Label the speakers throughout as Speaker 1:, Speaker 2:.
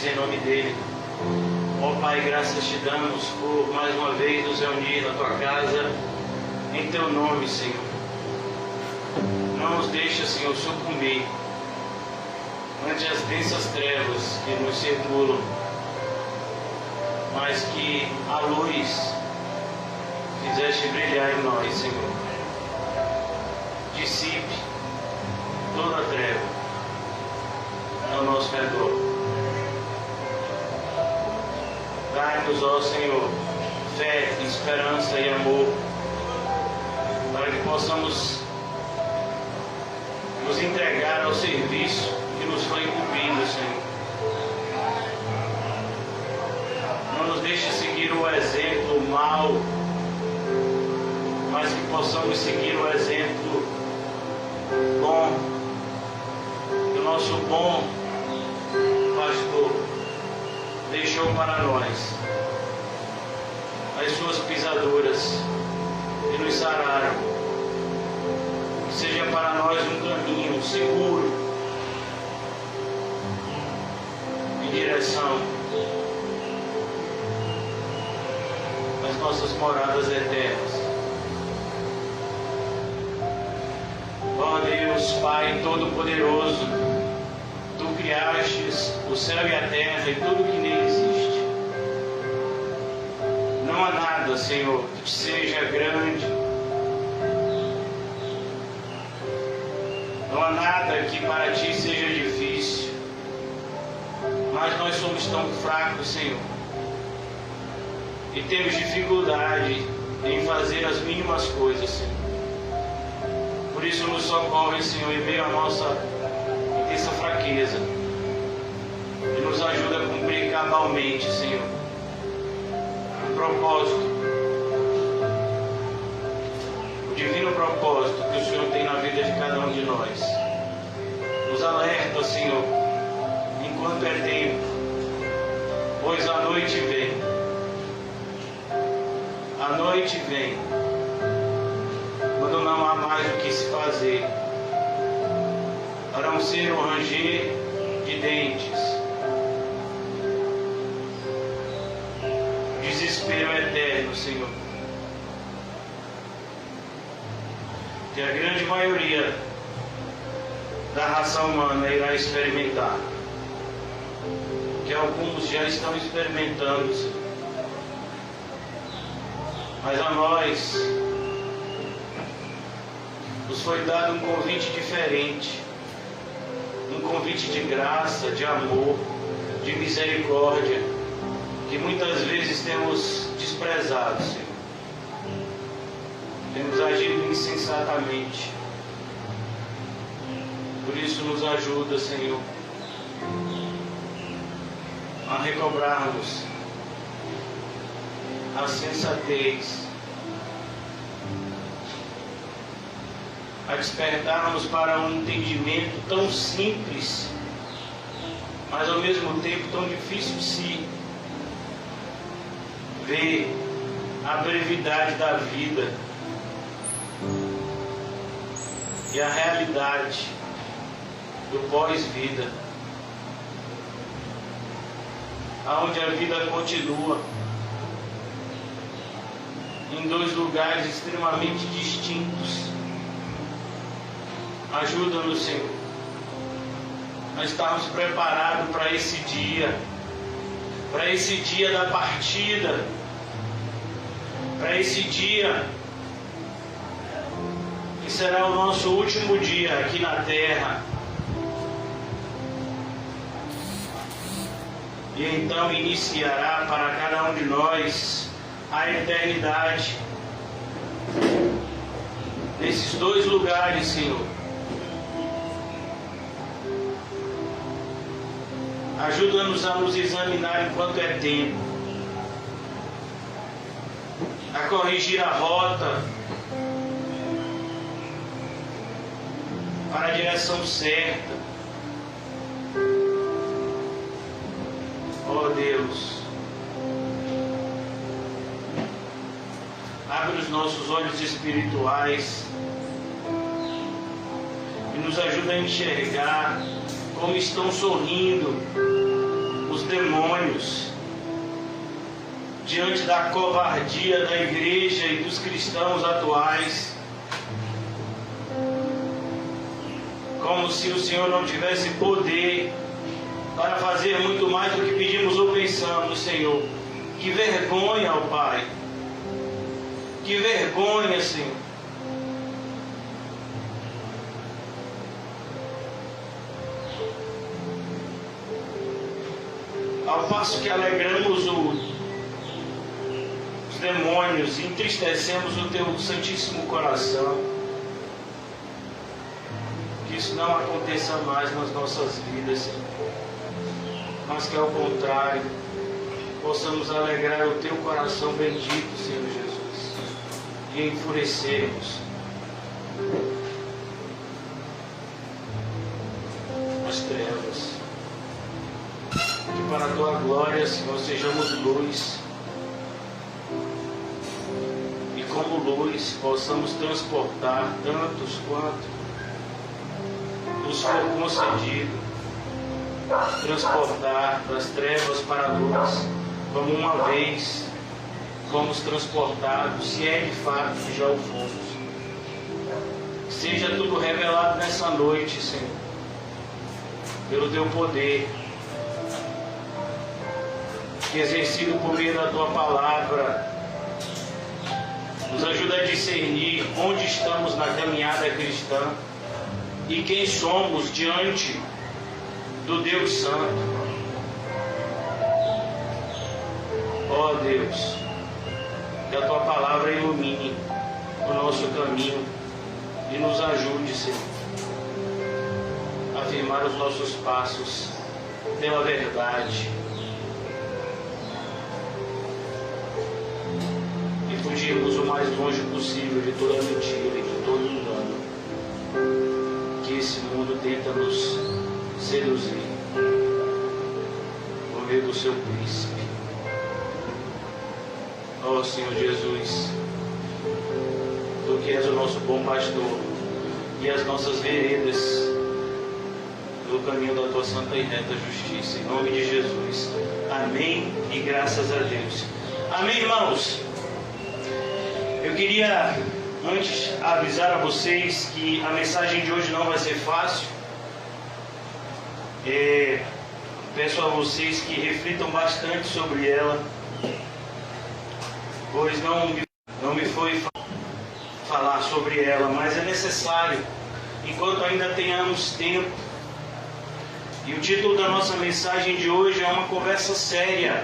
Speaker 1: pedimos em nome dele. Ó Pai, graças te damos por mais uma vez nos reunir na tua casa, em teu nome, Senhor. Não nos deixa, Senhor, sucumbir ante as densas trevas que nos circulam, mas que a luz fizeste brilhar em nós, Senhor. Dissipe toda a treva ao nosso redor. Dai-nos, ó Senhor, fé, esperança e amor, para que possamos nos entregar ao serviço que nos foi incumbido, Senhor. Não nos deixe seguir o exemplo mau, mas que possamos seguir o exemplo bom, que o nosso bom pastor deixou para nós as suas pisaduras e nos sararam. Que seja para nós um caminho seguro em direção às nossas moradas eternas. Ó Deus, Pai Todo-Poderoso, Tu criastes o céu e a terra e tudo que nele existe. Não há nada, Senhor, que seja grande. Não há nada que para Ti seja difícil. Mas nós somos tão fracos, Senhor, e temos dificuldade em fazer as mínimas coisas, Senhor. Por isso nos socorre, Senhor, em meio à nossa intensa fraqueza, e nos ajuda a cumprir cabalmente, Senhor, o propósito, o divino propósito que o Senhor tem na vida de cada um de nós. Nos alerta, Senhor, enquanto é tempo, pois a noite vem. A noite vem, quando não há mais o que se fazer, a não ser um ranger de dentes, desespero eterno, Senhor, que a grande maioria da raça humana irá experimentar, que alguns já estão experimentando, Senhor. Mas a nós nos foi dado um convite diferente, um convite de graça, de amor, de misericórdia, que muitas vezes temos desprezado, Senhor. Temos agido insensatamente. Por isso nos ajuda, Senhor, a recobrarmos a sensatez, a despertarmos para um entendimento tão simples, mas ao mesmo tempo tão difícil de se ver a brevidade da vida e a realidade do pós-vida, aonde a vida continua em dois lugares extremamente distintos. Ajuda-nos, Senhor, a estarmos preparados para esse dia da partida, para esse dia que será o nosso último dia aqui na terra. E então iniciará para cada um de nós a eternidade. Nesses dois lugares, Senhor, ajuda-nos a nos examinar enquanto é tempo, a corrigir a rota para a direção certa. Ó Deus, abre os nossos olhos espirituais e nos ajuda a enxergar como estão sorrindo os demônios, diante da covardia da igreja e dos cristãos atuais, como se o Senhor não tivesse poder para fazer muito mais do que pedimos ou pensamos, Senhor. Que vergonha, ó Pai, que vergonha, Senhor. Ao passo que alegramos os demônios, entristecemos o Teu Santíssimo Coração, que isso não aconteça mais nas nossas vidas, Senhor, mas que ao contrário, possamos alegrar o Teu coração bendito, Senhor Jesus, e enfurecermos as trevas. Que para a Tua glória, Senhor, sejamos luz, e como luz possamos transportar tantos quanto nos for concedido, transportar das trevas para a luz, como uma vez fomos transportados, se é de fato que já o fomos. Seja tudo revelado nessa noite, Senhor, pelo Teu poder, que exercido por meio da Tua palavra, nos ajuda a discernir onde estamos na caminhada cristã e quem somos diante do Deus Santo. Ó Deus, que a Tua palavra ilumine o nosso caminho e nos ajude, Senhor, a firmar os nossos passos pela verdade e fugirmos o mais longe possível de toda mentira e de todo engano que esse mundo tenta nos seduzir por meio do seu príncipe. Ó Senhor Jesus, Tu que és o nosso bom pastor e as nossas veredas no caminho da Tua santa e reta justiça, em nome de Jesus. Amém e graças a Deus. Amém, irmãos. Eu queria antes avisar a vocês que a mensagem de hoje não vai ser fácil. Peço a vocês que reflitam bastante sobre ela, pois não me foi falar sobre ela, mas é necessário, enquanto ainda tenhamos tempo. E o título da nossa mensagem de hoje é uma conversa séria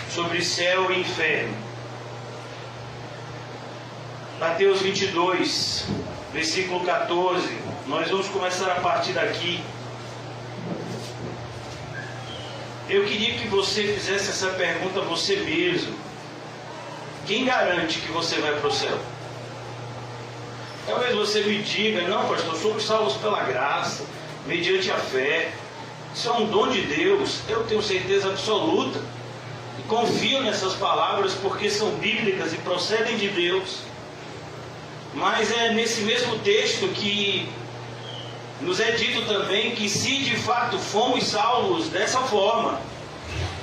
Speaker 1: sobre céu e inferno. Mateus 22, versículo 14. Nós vamos começar a partir daqui. Eu queria que você fizesse essa pergunta a você mesmo. Quem garante que você vai para o céu? Talvez você me diga: não, pastor, somos salvos pela graça, mediante a fé. Isso é um dom de Deus. Eu tenho certeza absoluta e confio nessas palavras porque são bíblicas e procedem de Deus. Mas é nesse mesmo texto que nos é dito também que se de fato fomos salvos dessa forma,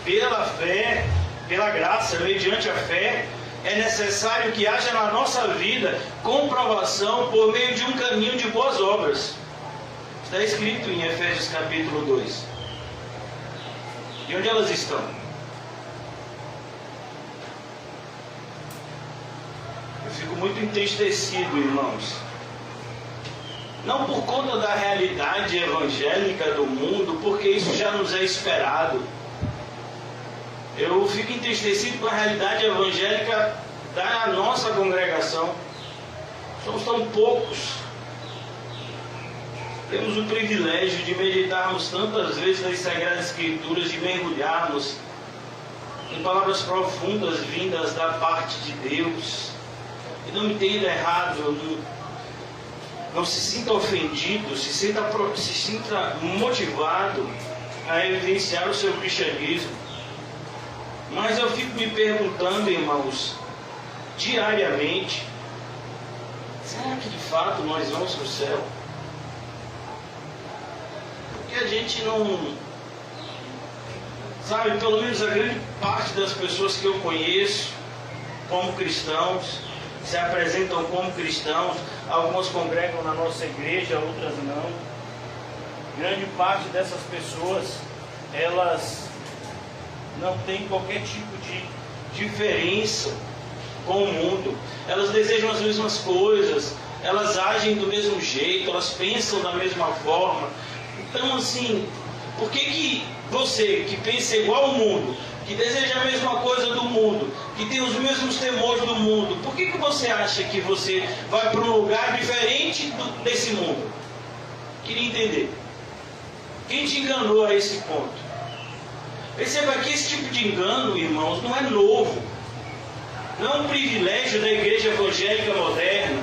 Speaker 1: pela fé, pela graça, mediante a fé, é necessário que haja na nossa vida comprovação por meio de um caminho de boas obras. Está escrito em Efésios capítulo 2. E onde elas estão? Eu fico muito entristecido, irmãos. Não por conta da realidade evangélica do mundo, porque isso já nos é esperado. Eu fico entristecido com a realidade evangélica da nossa congregação. Somos tão poucos. Temos o privilégio de meditarmos tantas vezes nas Sagradas Escrituras, de mergulharmos em palavras profundas vindas da parte de Deus. E não me entenda errado, não se sinta ofendido, se sinta motivado a evidenciar o seu cristianismo. Mas eu fico me perguntando, irmãos, diariamente, será que de fato nós vamos para o céu? Porque a gente não Sabe, pelo menos a grande parte das pessoas que eu conheço como cristãos, se apresentam como cristãos, algumas congregam na nossa igreja, outras não. Grande parte dessas pessoas, elas não têm qualquer tipo de diferença com o mundo. Elas desejam as mesmas coisas, elas agem do mesmo jeito, elas pensam da mesma forma. Então, assim, por que você que pensa igual ao mundo, que deseja a mesma coisa do mundo, que tem os mesmos temores do mundo, por que você acha que você vai para um lugar diferente desse mundo? Queria entender. Quem te enganou a esse ponto? Perceba que esse tipo de engano, irmãos, não é novo. Não é um privilégio da igreja evangélica moderna,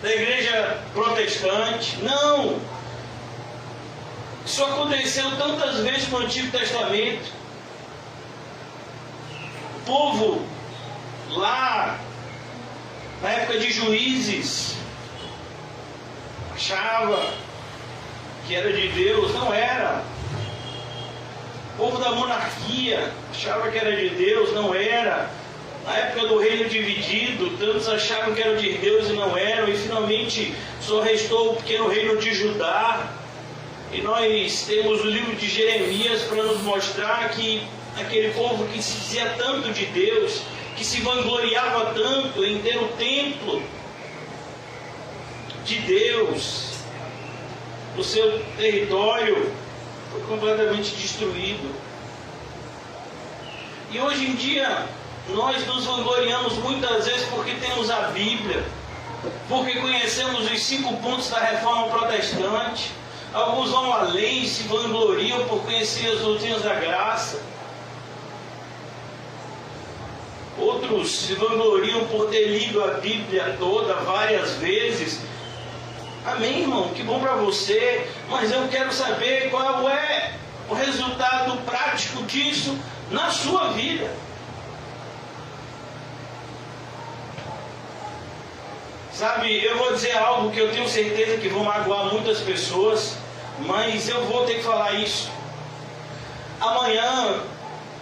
Speaker 1: da igreja protestante. Não! Isso aconteceu tantas vezes no Antigo Testamento. O povo lá, na época de Juízes, achava que era de Deus, não era. O povo da monarquia achava que era de Deus, não era. Na época do reino dividido, tantos achavam que era de Deus e não eram, e finalmente só restou o pequeno reino de Judá. E nós temos o livro de Jeremias para nos mostrar que aquele povo que se dizia tanto de Deus, que se vangloriava tanto em ter o templo de Deus, o seu território foi completamente destruído. E hoje em dia nós nos vangloriamos muitas vezes porque temos a Bíblia, porque conhecemos os 5 pontos da Reforma Protestante. Alguns vão além e se vangloriam por conhecer as doutrinas da graça. Outros se vangloriam por ter lido a Bíblia toda várias vezes. Amém, irmão? Que bom para você. Mas eu quero saber qual é o resultado prático disso na sua vida. Sabe, eu vou dizer algo que eu tenho certeza que vão magoar muitas pessoas, mas eu vou ter que falar isso. Amanhã,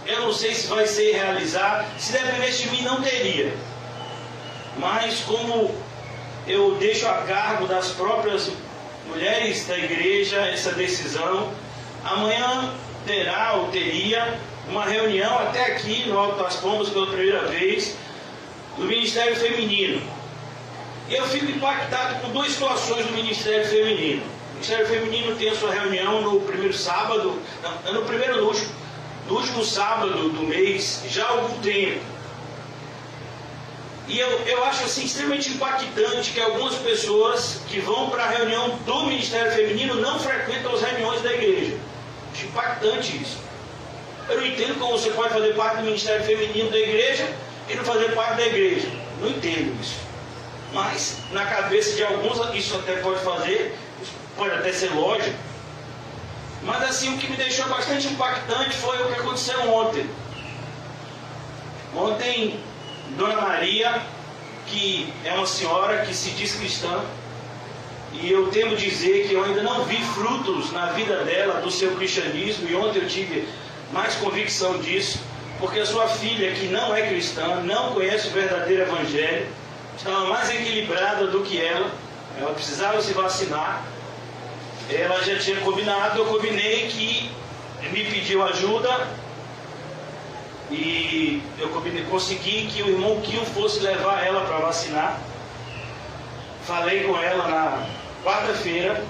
Speaker 1: eu não sei se vai ser realizado, se dependesse de mim não teria. Mas como eu deixo a cargo das próprias mulheres da igreja essa decisão, amanhã terá ou teria uma reunião até aqui no Alto das Pombas pela primeira vez, do Ministério Feminino. E eu fico impactado com 2 situações do Ministério Feminino. O Ministério Feminino tem a sua reunião no primeiro sábado, no último sábado do mês, já há algum tempo. E eu acho assim extremamente impactante que algumas pessoas que vão para a reunião do Ministério Feminino não frequentam as reuniões da igreja. Acho impactante isso. Eu não entendo como você pode fazer parte do Ministério Feminino da igreja e não fazer parte da igreja. Não entendo isso. Mas na cabeça de alguns isso até pode fazer, pode até ser lógico. Mas assim, o que me deixou bastante impactante foi o que aconteceu ontem. Ontem, Dona Maria, que é uma senhora que se diz cristã, e eu temo dizer que eu ainda não vi frutos na vida dela do seu cristianismo, e ontem eu tive mais convicção disso, porque a sua filha, que não é cristã, não conhece o verdadeiro evangelho, estava mais equilibrada do que ela precisava se vacinar. Ela já tinha combinado, eu combinei que me pediu ajuda e eu consegui que o irmão Kio fosse levar ela para vacinar. Falei com ela na quarta-feira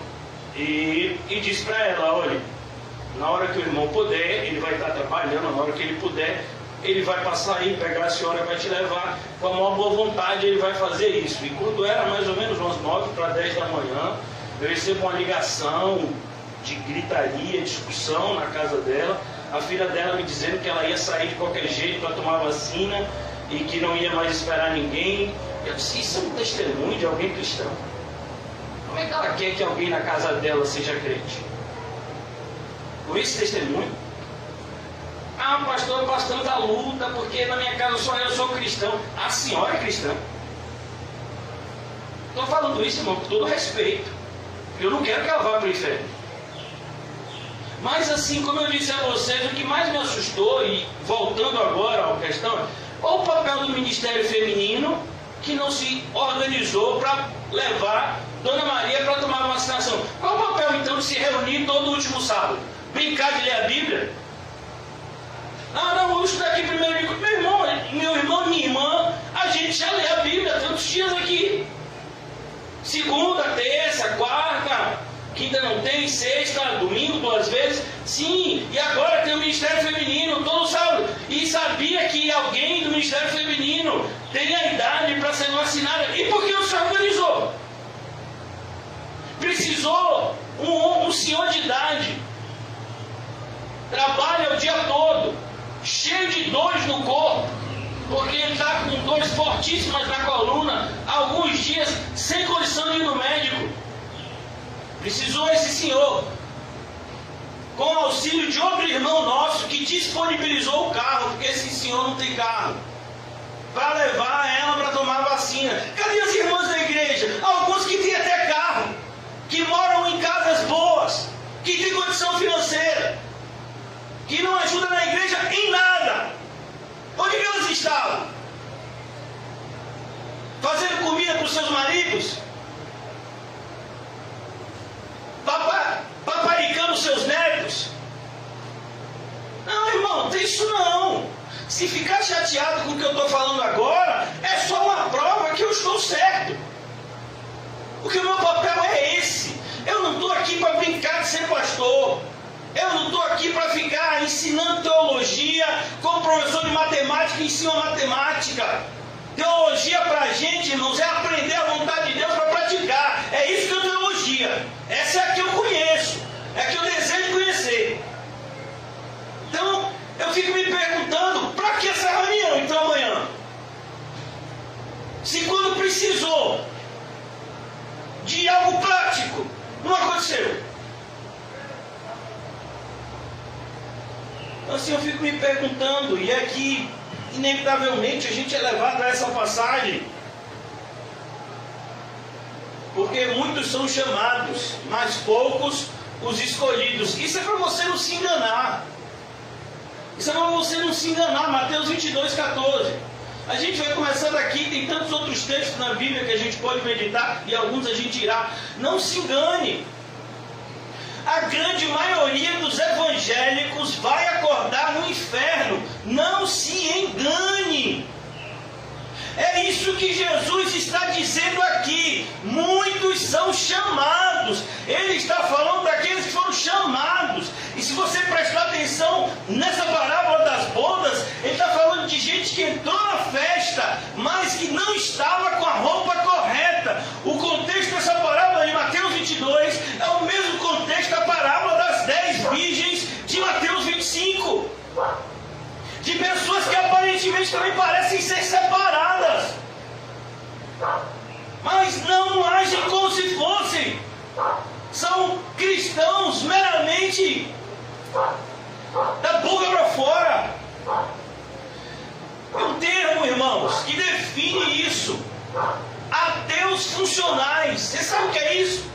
Speaker 1: e disse para ela, olha, na hora que o irmão puder, ele vai estar trabalhando, na hora que ele puder, ele vai passar aí, pegar a senhora e vai te levar. Com a maior boa vontade ele vai fazer isso. E quando era mais ou menos umas 9 para 10 da manhã, eu recebo uma ligação de gritaria, discussão na casa dela. A filha dela me dizendo que ela ia sair de qualquer jeito para tomar vacina e que não ia mais esperar ninguém. Eu disse, isso é um testemunho de alguém cristão. Como é que ela quer que alguém na casa dela seja crente? Com esse testemunho? Ah, pastor, passamos a luta, porque na minha casa só eu sou cristão. A senhora é cristã. Estou falando isso, irmão, com todo respeito. Eu não quero que ela vá para o inferno. Mas assim, como eu disse a vocês, o que mais me assustou, e voltando agora à questão, qual o papel do Ministério Feminino que não se organizou para levar Dona Maria para tomar a vacinação? Qual o papel então de se reunir todo último sábado? Brincar de ler a Bíblia? Não, vamos estudar aqui primeiro. Meu irmão, minha irmã, a gente já lê a Bíblia tantos dias aqui. Segunda, terça, quarta, quinta não tem, sexta, domingo 2 vezes. Sim, e agora tem o Ministério Feminino todo sábado. E sabia que alguém do Ministério Feminino tem a idade para ser vacinada. E por que não se organizou? Precisou um senhor de idade. Trabalha o dia todo, cheio de dores no corpo, porque ele está com dores fortíssimas na coluna, alguns dias sem condição de ir no médico. Precisou esse senhor, com o auxílio de outro irmão nosso, que disponibilizou o carro, porque esse senhor não tem carro, para levar ela para tomar a vacina. Cadê as irmãs da igreja? Alguns que têm até carro, que moram em casas boas, que têm condição financeira, que não ajudam na igreja em nada. Onde que elas estavam? Fazendo comida para os seus maridos? Paparicando os seus netos? Não, irmão, não tem isso não. Se ficar chateado com o que eu estou falando agora, é só uma prova que eu estou certo. Porque o meu papel é esse. Eu não estou aqui para brincar de ser pastor. Eu não estou aqui para ficar ensinando teologia, como professor de matemática ensina matemática. Teologia para a gente, irmãos, é aprender a vontade de Deus para praticar. É isso que é teologia. Essa é a que eu conheço, é a que eu desejo conhecer. Então, eu fico me perguntando, para que essa reunião então amanhã? Se quando precisou de algo prático, não aconteceu. Então assim eu fico me perguntando, e aqui inevitavelmente a gente é levado a essa passagem, porque muitos são chamados, mas poucos os escolhidos. Isso é para você não se enganar. Isso é para você não se enganar. Mateus 22:14. A gente vai começar daqui, tem tantos outros textos na Bíblia que a gente pode meditar, e alguns a gente irá. Não se engane. A grande maioria dos evangélicos vai acordar no inferno. Não se engane. É isso que Jesus está dizendo aqui. Muitos são chamados. Ele está falando daqueles que foram chamados. E se você prestar atenção nessa parábola das bodas, ele está falando de gente que entrou na festa, mas que não estava com a roupa correta. O contexto dessa parábola de Mateus 22 é o mesmo contexto da parábola das 10 virgens de Mateus 25. De pessoas que aparentemente também parecem ser separadas, mas não agem como se fossem. São cristãos meramente da boca para fora. É um termo, irmãos, que define isso. Ateus funcionais. Você sabe o que é isso?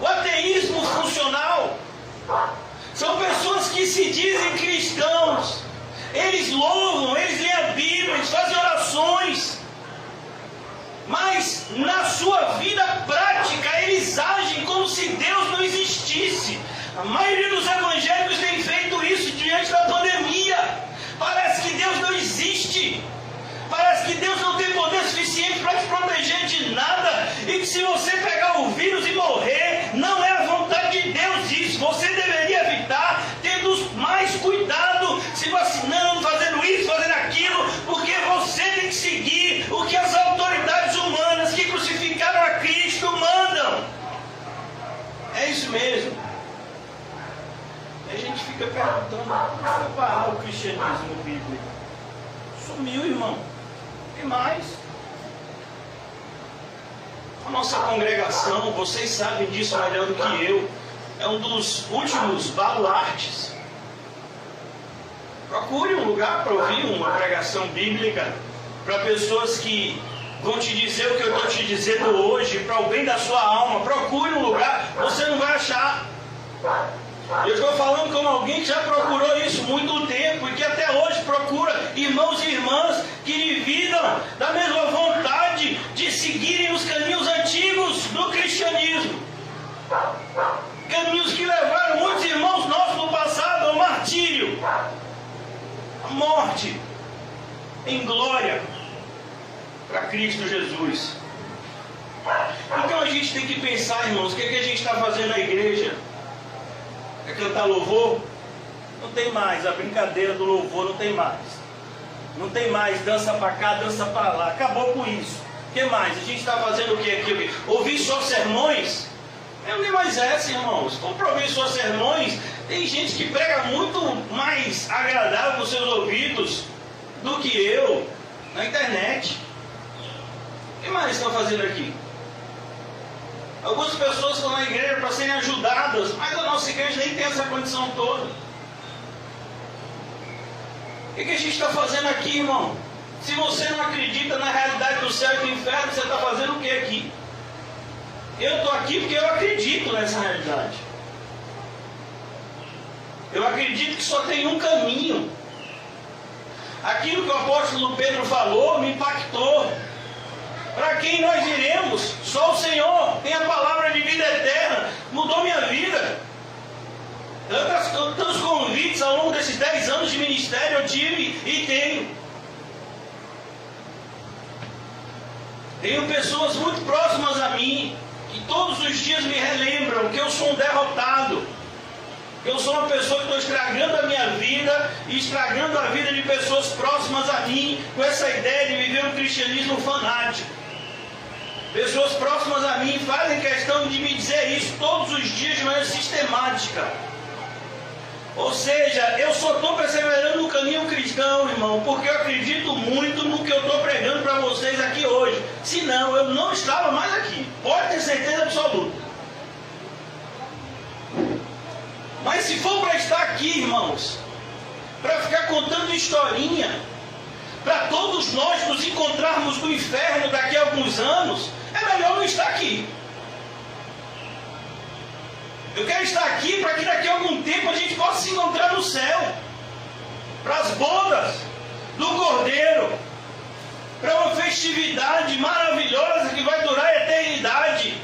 Speaker 1: O ateísmo funcional. São pessoas que se dizem cristãos. Eles louvam, eles leem a Bíblia, eles fazem orações, mas na sua vida prática eles agem como se Deus não existisse. A maioria dos evangélicos tem feito isso diante da pandemia. Parece que Deus não existe. Parece que Deus não tem poder suficiente para te proteger de nada, e que se você pegar o vírus e morrer, não é a vontade de Deus isso. Você deveria evitar, tendo mais cuidado, se vacinando, fazendo isso, fazendo aquilo, porque você tem que seguir o que as autoridades humanas que crucificaram a Cristo mandam. É isso mesmo. E a gente fica perguntando, como foi parar o cristianismo bíblico? Sumiu, irmão. E mais, a nossa congregação, vocês sabem disso melhor do que eu, é um dos últimos baluartes. Procure um lugar para ouvir uma pregação bíblica, para pessoas que vão te dizer o que eu estou te dizendo hoje, para o bem da sua alma. Procure um lugar, você não vai achar. Eu estou falando como alguém que já procurou isso muito tempo e que até hoje procura irmãos e irmãs que dividam da mesma vontade de seguirem os caminhos antigos do cristianismo. Caminhos que levaram muitos irmãos nossos no passado ao martírio, à morte, em glória para Cristo Jesus. Então a gente tem que pensar, irmãos, o que a gente está fazendo na igreja? É cantar louvor? Não tem mais, a brincadeira do louvor não tem mais. Não tem mais dança para cá, dança para lá, acabou com isso. O que mais? A gente está fazendo o que aqui? Ouvir só sermões? Eu nem mais essa, irmãos. Como para ouvir só sermões, tem gente que prega muito mais agradável para os seus ouvidos do que eu na internet. O que mais estão fazendo aqui? Algumas pessoas estão na igreja para serem ajudadas, mas a nossa igreja nem tem essa condição toda. O que a gente está fazendo aqui, irmão? Se você não acredita na realidade do céu e do inferno, você está fazendo o que aqui? Eu estou aqui porque eu acredito nessa realidade. Eu acredito que só tem um caminho. Aquilo que o apóstolo Pedro falou me impactou. Para quem nós iremos? Só o Senhor tem a palavra de vida eterna. Mudou minha vida. Tantos convites ao longo desses 10 anos de ministério eu tive e tenho. Tenho pessoas muito próximas a mim que todos os dias me relembram que eu sou um derrotado. Que eu sou uma pessoa que estou estragando a minha vida e estragando a vida de pessoas próximas a mim com essa ideia de viver um cristianismo fanático. Pessoas próximas a mim fazem questão de me dizer isso todos os dias de maneira sistemática. Ou seja, eu só estou perseverando no caminho cristão, irmão, porque eu acredito muito no que eu estou pregando para vocês aqui hoje. Senão, eu não estava mais aqui. Pode ter certeza absoluta. Mas se for para estar aqui, irmãos, para ficar contando historinha, para todos nós nos encontrarmos no inferno daqui a alguns anos, é melhor não estar aqui. Eu quero estar aqui para que daqui a algum tempo a gente possa se encontrar no céu, para as bodas do Cordeiro, para uma festividade maravilhosa que vai durar a eternidade.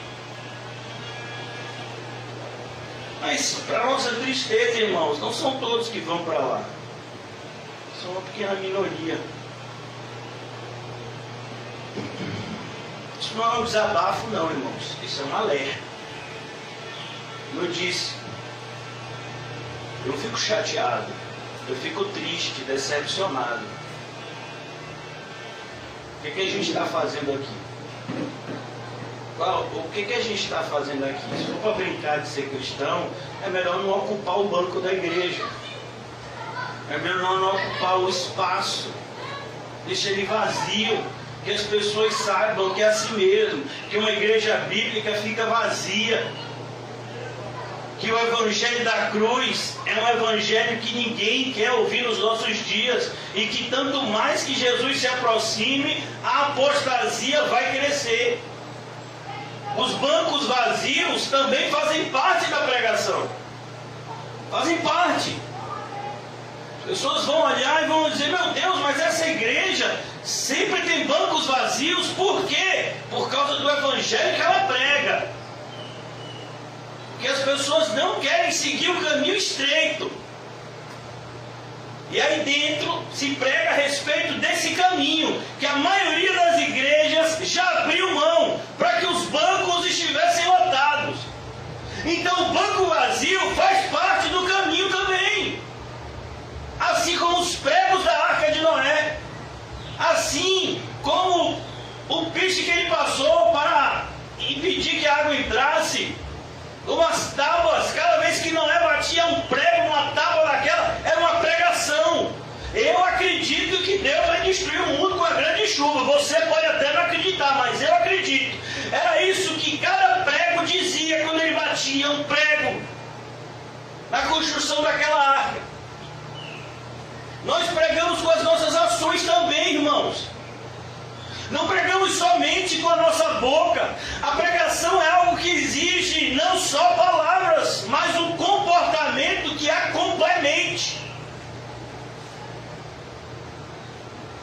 Speaker 1: Mas, para nossa tristeza, irmãos, não são todos que vão para lá. São uma pequena minoria. Isso não é um desabafo, não, irmãos. Isso é um alerta. Como eu disse, eu não fico chateado. Eu fico triste, decepcionado. O que a gente está fazendo aqui? O que a gente está fazendo aqui? Se for para brincar de ser cristão, é melhor não ocupar o banco da igreja. É melhor não ocupar o espaço. Deixa ele vazio. Que as pessoas saibam que é assim mesmo. Que uma igreja bíblica fica vazia. Que o evangelho da cruz é um evangelho que ninguém quer ouvir nos nossos dias. E que tanto mais que Jesus se aproxime, a apostasia vai crescer. Os bancos vazios também fazem parte da pregação. Fazem parte. As pessoas vão olhar e vão dizer: meu Deus, mas essa igreja sempre tem bancos vazios. Por quê? Por causa do evangelho que ela prega. Porque as pessoas não querem seguir o caminho estreito. E aí dentro se prega a respeito desse caminho, que a maioria das igrejas já abriu mão, para que os bancos estivessem lotados. Então o banco vazio faz parte do caminho também. Assim como os pregos da Arca de Noé. Assim como o piche que ele passou para impedir que a água entrasse. Umas tábuas, cada vez que Noé batia um prego, uma tábua daquela, era uma pregação. Eu acredito que Deus vai destruir o mundo com a grande chuva. Você pode até não acreditar, mas eu acredito. Era isso que cada prego dizia quando ele batia um prego na construção daquela arca. Nós pregamos com as nossas ações também, irmãos. Não pregamos somente com a nossa boca. A pregação é algo que exige não só palavras, mas um comportamento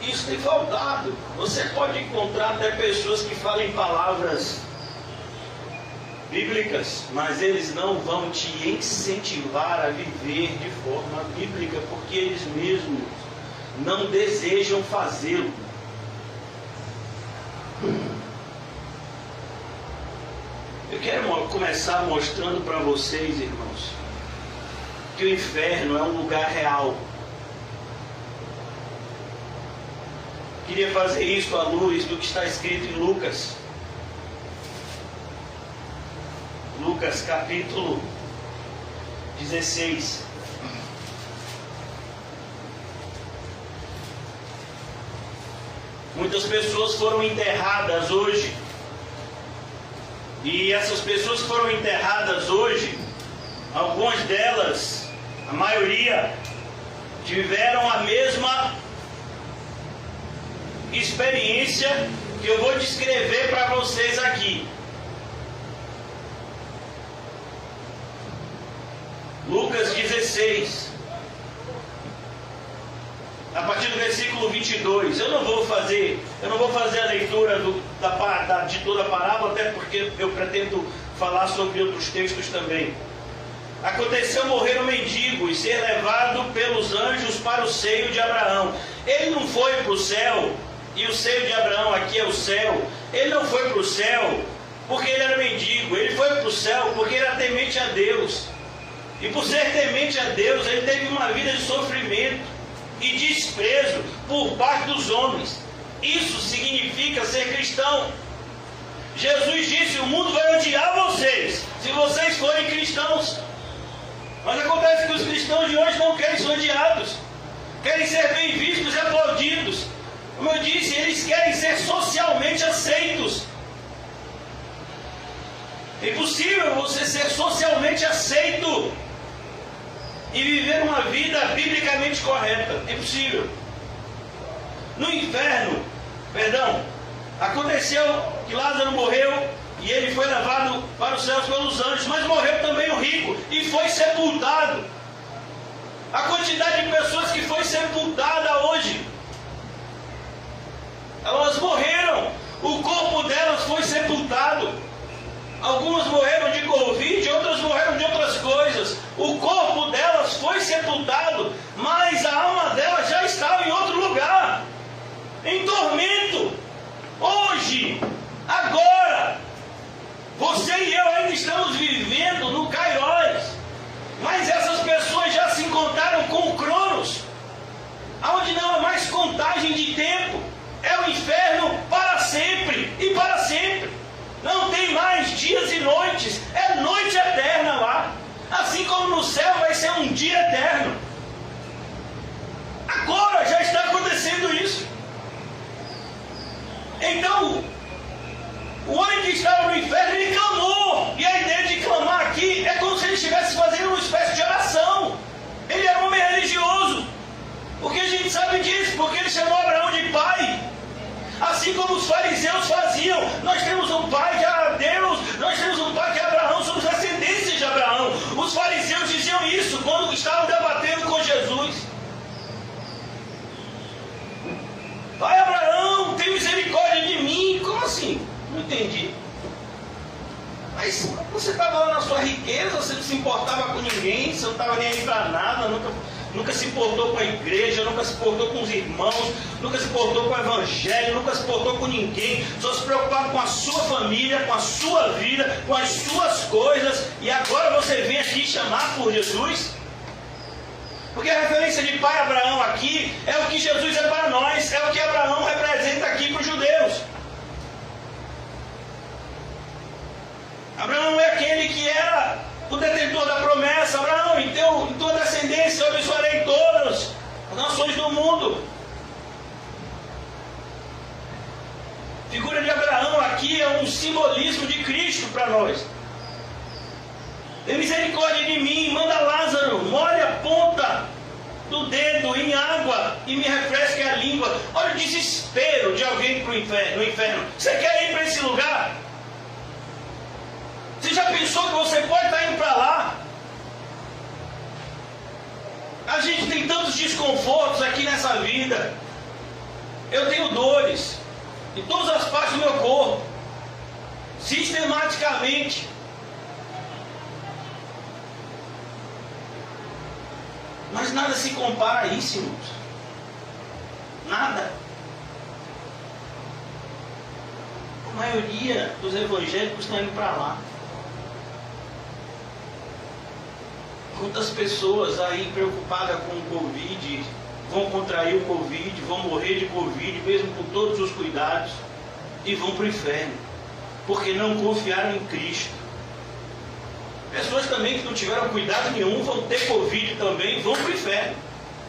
Speaker 1: Isso tem faltado. Você pode encontrar até pessoas que falem palavras bíblicas, mas eles não vão te incentivar a viver de forma bíblica, porque eles mesmos não desejam fazê-lo. Eu quero começar mostrando para vocês, irmãos, que o inferno é um lugar real. Queria fazer isso à luz do que está escrito em Lucas. Lucas capítulo 16. Muitas pessoas foram enterradas hoje. E essas pessoas que foram enterradas hoje, algumas delas, a maioria, tiveram a mesma experiência que eu vou descrever para vocês aqui. Lucas 16, a partir do versículo 22. Eu não vou fazer a leitura de toda a parábola, até porque eu pretendo falar sobre outros textos também. Aconteceu morrer um mendigo e ser levado pelos anjos para o seio de Abraão. Ele não foi para o céu, e o seio de Abraão aqui é o céu. Ele não foi para o céu porque ele era mendigo. Ele foi para o céu porque ele era temente a Deus. E por ser temente a Deus, ele teve uma vida de sofrimento e desprezo por parte dos homens. Isso significa ser cristão. Jesus disse: o mundo vai odiar vocês se vocês forem cristãos. Mas acontece que os cristãos de hoje não querem ser odiados, querem ser bem vistos e aplaudidos. Como eu disse, eles querem ser socialmente aceitos. É impossível você ser socialmente aceito e viver uma vida biblicamente correta. É impossível. No inferno, aconteceu que Lázaro morreu e ele foi levado para os céus pelos anjos, mas morreu também o rico e foi sepultado. A quantidade de pessoas que foi sepultada hoje, elas morreram, o corpo delas foi sepultado. Algumas morreram de Covid, outras morreram de outras coisas. O corpo delas foi sepultado, mas a alma delas já estava em outro lugar, em tormento. Hoje, agora, você e eu ainda estamos vivendo no Kairos, mas essas pessoas já se encontraram com o Cronos, aonde não há mais contagem de tempo. É o inferno para sempre e para sempre. Não tem mais dias e noites. É noite eterna lá. Assim como no céu vai ser um dia eterno. Agora já está acontecendo isso. Então, o homem que estava no inferno, ele clamou. E a ideia de clamar aqui é como se ele estivesse fazendo uma espécie de oração. Ele era um homem religioso. Porque a gente sabe disso, porque ele chamou Abraão de pai. Assim como os fariseus faziam. Nós temos um pai que era Deus, nós temos um pai que é Abraão, somos descendentes de Abraão. Os fariseus diziam isso quando estavam debatendo com Jesus. Pai Abraão, tem misericórdia de mim. Como assim? Não entendi. Mas você estava lá na sua riqueza, você não se importava com ninguém, você não estava nem aí para nada, nunca se importou com a igreja, nunca se importou com os irmãos, nunca se importou com o evangelho, nunca se importou com ninguém, só se preocupava com a sua família, com a sua vida, com as suas coisas, e agora você vem aqui chamar por Jesus? Porque a referência de pai Abraão aqui é o que Jesus é para nós, é o que Abraão representa aqui para os judeus. Abraão é aquele que era o detentor da promessa. Abraão, em tua descendência eu abençoarei todas as nações do mundo. A figura de Abraão aqui é um simbolismo de Cristo para nós. Tem misericórdia de mim, manda Lázaro, molhe a ponta do dedo em água e me refresque a língua. Olha o desespero de alguém no inferno. Você quer ir para esse lugar? Você já pensou que você pode estar indo para lá? A gente tem tantos desconfortos aqui nessa vida.
Speaker 2: Eu tenho dores em todas as partes do meu corpo, sistematicamente. Mas nada se compara a isso, irmãos. Nada. A maioria dos evangélicos estão indo para lá. Quantas pessoas aí preocupadas com o Covid vão contrair o Covid, vão morrer de Covid, mesmo com todos os cuidados, e vão para o inferno, porque não confiaram em Cristo. Pessoas também que não tiveram cuidado nenhum vão ter Covid também, vão para o inferno,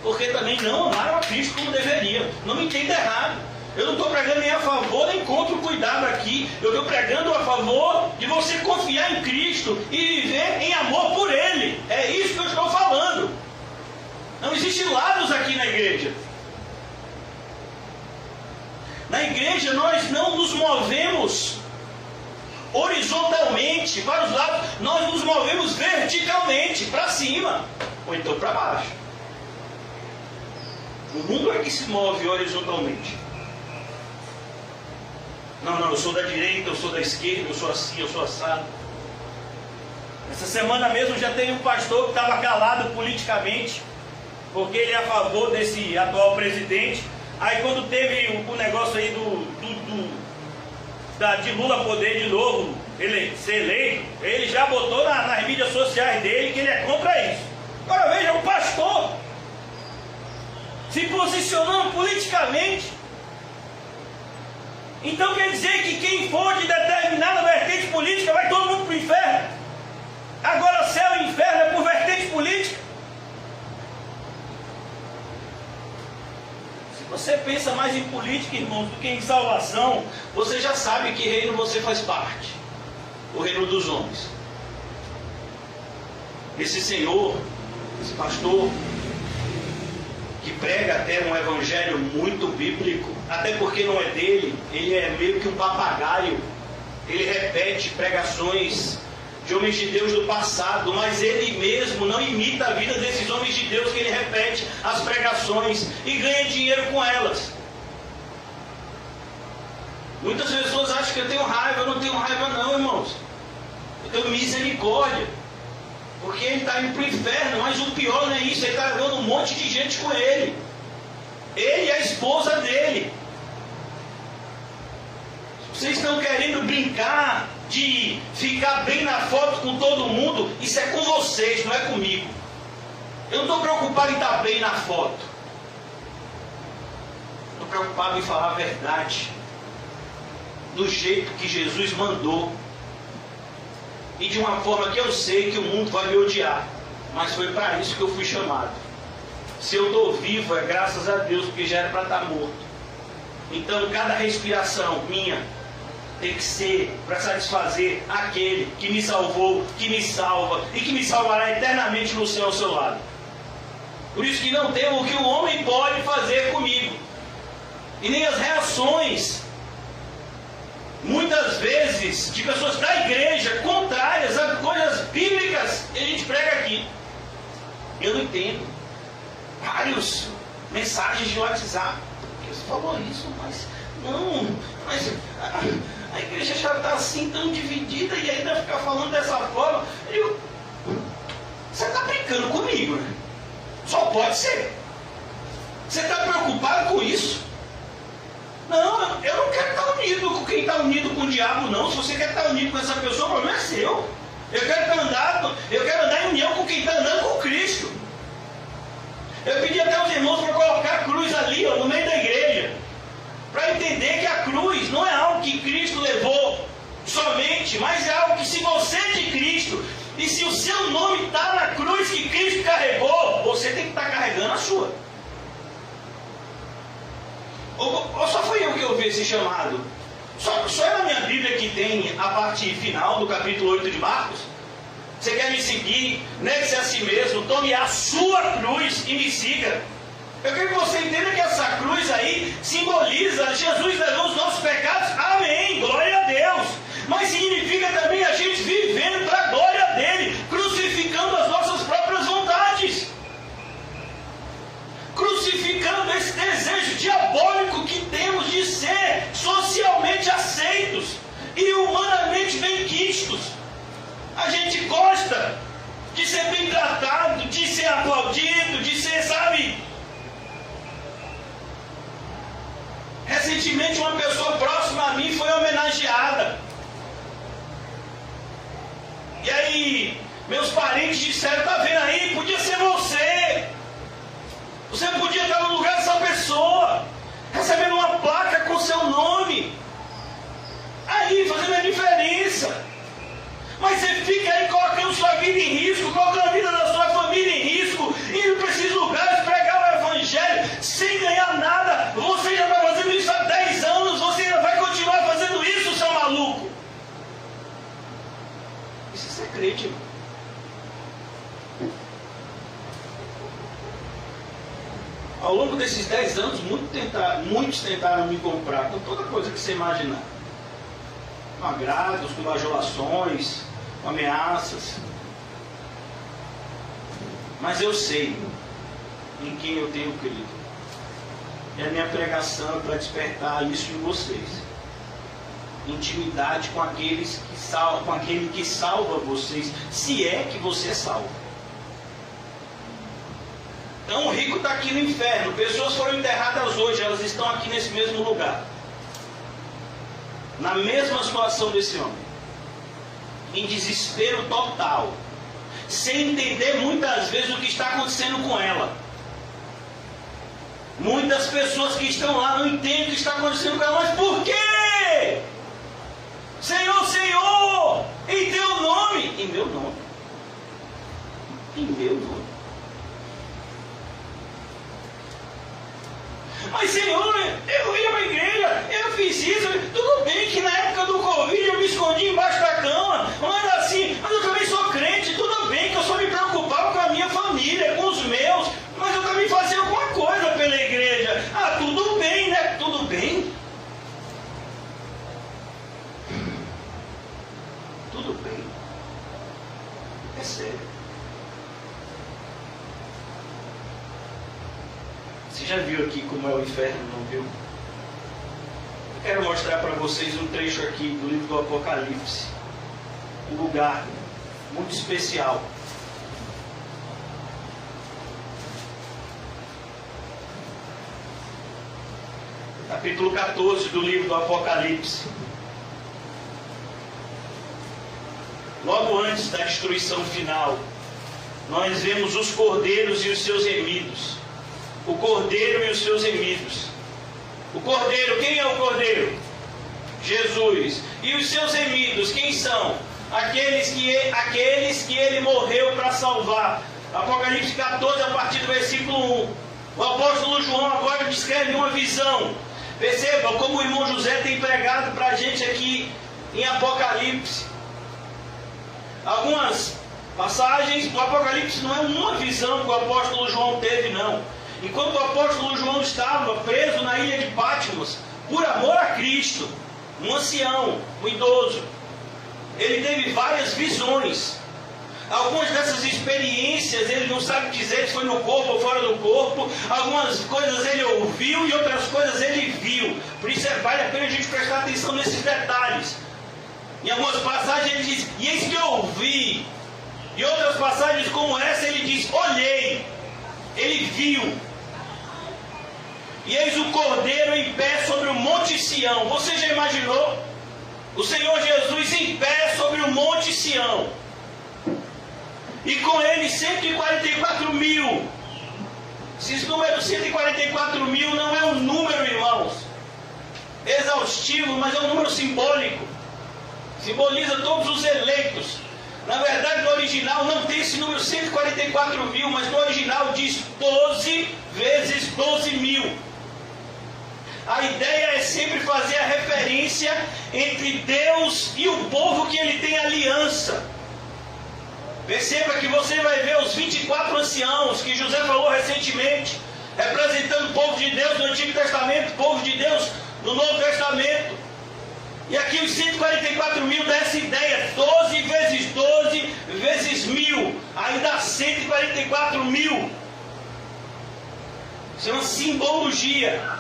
Speaker 2: porque também não amaram a Cristo como deveriam. Não me entenda errado. Eu não estou pregando nem a favor nem contra o cuidado aqui. Eu estou pregando a favor de você confiar em Cristo e viver em amor por Ele. É isso que eu estou falando. Não existem lados aqui na igreja. Na igreja nós não nos movemos horizontalmente para os lados, nós nos movemos verticalmente, para cima ou então para baixo. O mundo é que se move horizontalmente. Não, eu sou da direita, eu sou da esquerda, eu sou assim, eu sou assado. Essa semana mesmo já teve um pastor que estava calado politicamente, porque ele é a favor desse atual presidente. Aí quando teve o negócio aí de Lula poder de novo ser eleito, ele já botou nas mídias sociais dele que ele é contra isso. Agora veja, um pastor se posicionando politicamente. Então quer dizer que quem for de determinada vertente política vai todo mundo para o inferno? Agora céu e inferno é por vertente política? Se você pensa mais em política, irmãos, do que em salvação, você já sabe que reino você faz parte. O reino dos homens. Esse senhor, esse pastor, que prega até um evangelho muito bíblico, até porque não é dele, ele é meio que um papagaio. Ele repete pregações de homens de Deus do passado, mas ele mesmo não imita a vida desses homens de Deus que ele repete as pregações e ganha dinheiro com elas. Muitas pessoas acham que eu tenho raiva. Eu não tenho raiva não, irmãos. Eu tenho misericórdia, porque ele está indo para o inferno. Mas o pior não é isso, ele está levando um monte de gente com ele. Ele e a esposa dele. Vocês estão querendo brincar de ficar bem na foto com todo mundo? Isso é com vocês, não é comigo. Eu não estou preocupado em estar bem na foto. Estou preocupado em falar a verdade, do jeito que Jesus mandou, e de uma forma que eu sei que o mundo vai me odiar, mas foi para isso que eu fui chamado. Se eu estou vivo é graças a Deus, porque já era para estar morto. Então cada respiração minha tem que ser para satisfazer aquele que me salvou, que me salva e que me salvará eternamente no céu ao seu lado. Por isso que não temo o que o homem pode fazer comigo, e nem as reações muitas vezes de pessoas da igreja contrárias a coisas bíblicas que a gente prega aqui. Eu não entendo. Várias mensagens de WhatsApp. Você falou isso, mas não, mas a igreja já está assim tão dividida e ainda ficar falando dessa forma. Você está brincando comigo, né? Só pode ser. Você está preocupado com isso? Não, eu não quero estar unido com quem está unido com o diabo, não. Se você quer estar unido com essa pessoa, o problema é seu. Eu quero andar em união com quem está andando com Cristo. Eu pedi até aos irmãos para colocar a cruz ali, ó, no meio da igreja, para entender que a cruz não é algo que Cristo levou somente, mas é algo que, se você é de Cristo, e se o seu nome está na cruz que Cristo carregou, você tem que estar carregando a sua. Ou só foi eu que ouvi esse chamado? Só é na minha Bíblia que tem a parte final do capítulo 8 de Marcos? Você quer me seguir? Negue-se a si mesmo, tome a sua cruz e me siga. Eu quero que você entenda que essa cruz aí simboliza Jesus levou os nossos pecados. Amém, glória a Deus. Mas significa também a gente vivendo para a glória dele, crucificando as nossas próprias vontades, crucificando esse desejo diabólico que tem aceitos e humanamente benquistos. A gente gosta de ser bem tratado, de ser aplaudido, de ser, sabe? Recentemente uma pessoa próxima a mim foi homenageada. E aí, meus parentes disseram, tá vendo aí, podia ser você. Você podia estar no lugar dessa pessoa, recebendo uma placa com seu nome. Aí, fazendo a diferença. Mas você fica aí colocando sua vida em risco, colocando a vida da sua família em risco, indo para esses lugares pregar o evangelho, sem ganhar nada. Você já está fazendo isso há 10 anos, você ainda vai continuar fazendo isso, seu maluco. Isso é segredo, irmão. Ao longo desses 10 anos, muitos tentaram me comprar com toda coisa que você imaginar. Com agrados, com bajulações, com ameaças. Mas eu sei em quem eu tenho crido. E a minha pregação é para despertar isso em vocês. Intimidade com aquele que salva vocês, se é que você é salvo. Então o rico está aqui no inferno. Pessoas foram enterradas hoje, elas estão aqui nesse mesmo lugar. Na mesma situação desse homem. Em desespero total. Sem entender muitas vezes o que está acontecendo com ela. Muitas pessoas que estão lá não entendem o que está acontecendo com ela. Mas por quê? Senhor, Senhor, em teu nome. Em meu nome. Em meu nome. Mas Senhor, eu ia para a igreja, eu fiz isso, tudo bem que na época do Covid eu me escondi embaixo da cama, mas assim, mas eu também sou crente, tudo bem que eu só me preocupava com a minha família, com os meus, mas eu também fazia alguma coisa pela igreja. Ah, tudo bem, né? Tudo bem? Tudo bem. É sério. Você já viu aqui como é o inferno, não viu? Eu quero mostrar para vocês um trecho aqui do livro do Apocalipse. Um lugar muito especial. Capítulo 14 do livro do Apocalipse. Logo antes da destruição final, nós vemos os cordeiros e os seus remidos. O cordeiro e os seus remidos. O cordeiro, quem é o cordeiro? Jesus. E os seus remidos, quem são? Aqueles que ele morreu para salvar. Apocalipse 14, a partir do versículo 1. O apóstolo João agora descreve uma visão. Perceba como o irmão José tem pregado para a gente aqui em Apocalipse. Algumas passagens do Apocalipse não é uma visão que o apóstolo João teve, não. Enquanto o apóstolo João estava preso na ilha de Patmos, por amor a Cristo, um ancião, um idoso, ele teve várias visões. Algumas dessas experiências ele não sabe dizer se foi no corpo ou fora do corpo. Algumas coisas ele ouviu e outras coisas ele viu. Por isso vale a pena a gente prestar atenção nesses detalhes. Em algumas passagens ele diz, e eis que eu ouvi. Em outras passagens como essa ele diz, olhei. Ele viu. E eis o cordeiro em pé sobre o monte Sião. Você já imaginou? O Senhor Jesus em pé sobre o monte Sião. E com ele 144 mil. Esse número 144 mil não é um número, irmãos, exaustivo, mas é um número simbólico. Simboliza todos os eleitos. Na verdade, no original não tem esse número 144 mil, mas no original diz 12 vezes 12 mil. A ideia é sempre fazer a referência entre Deus e o povo que ele tem aliança. Perceba que você vai ver os 24 anciãos que José falou recentemente, representando o povo de Deus no Antigo Testamento, o povo de Deus no Novo Testamento. E aqui os 144 mil dá essa ideia, 12 vezes 12 vezes 1000, aí dá 144 mil. Isso é uma simbologia.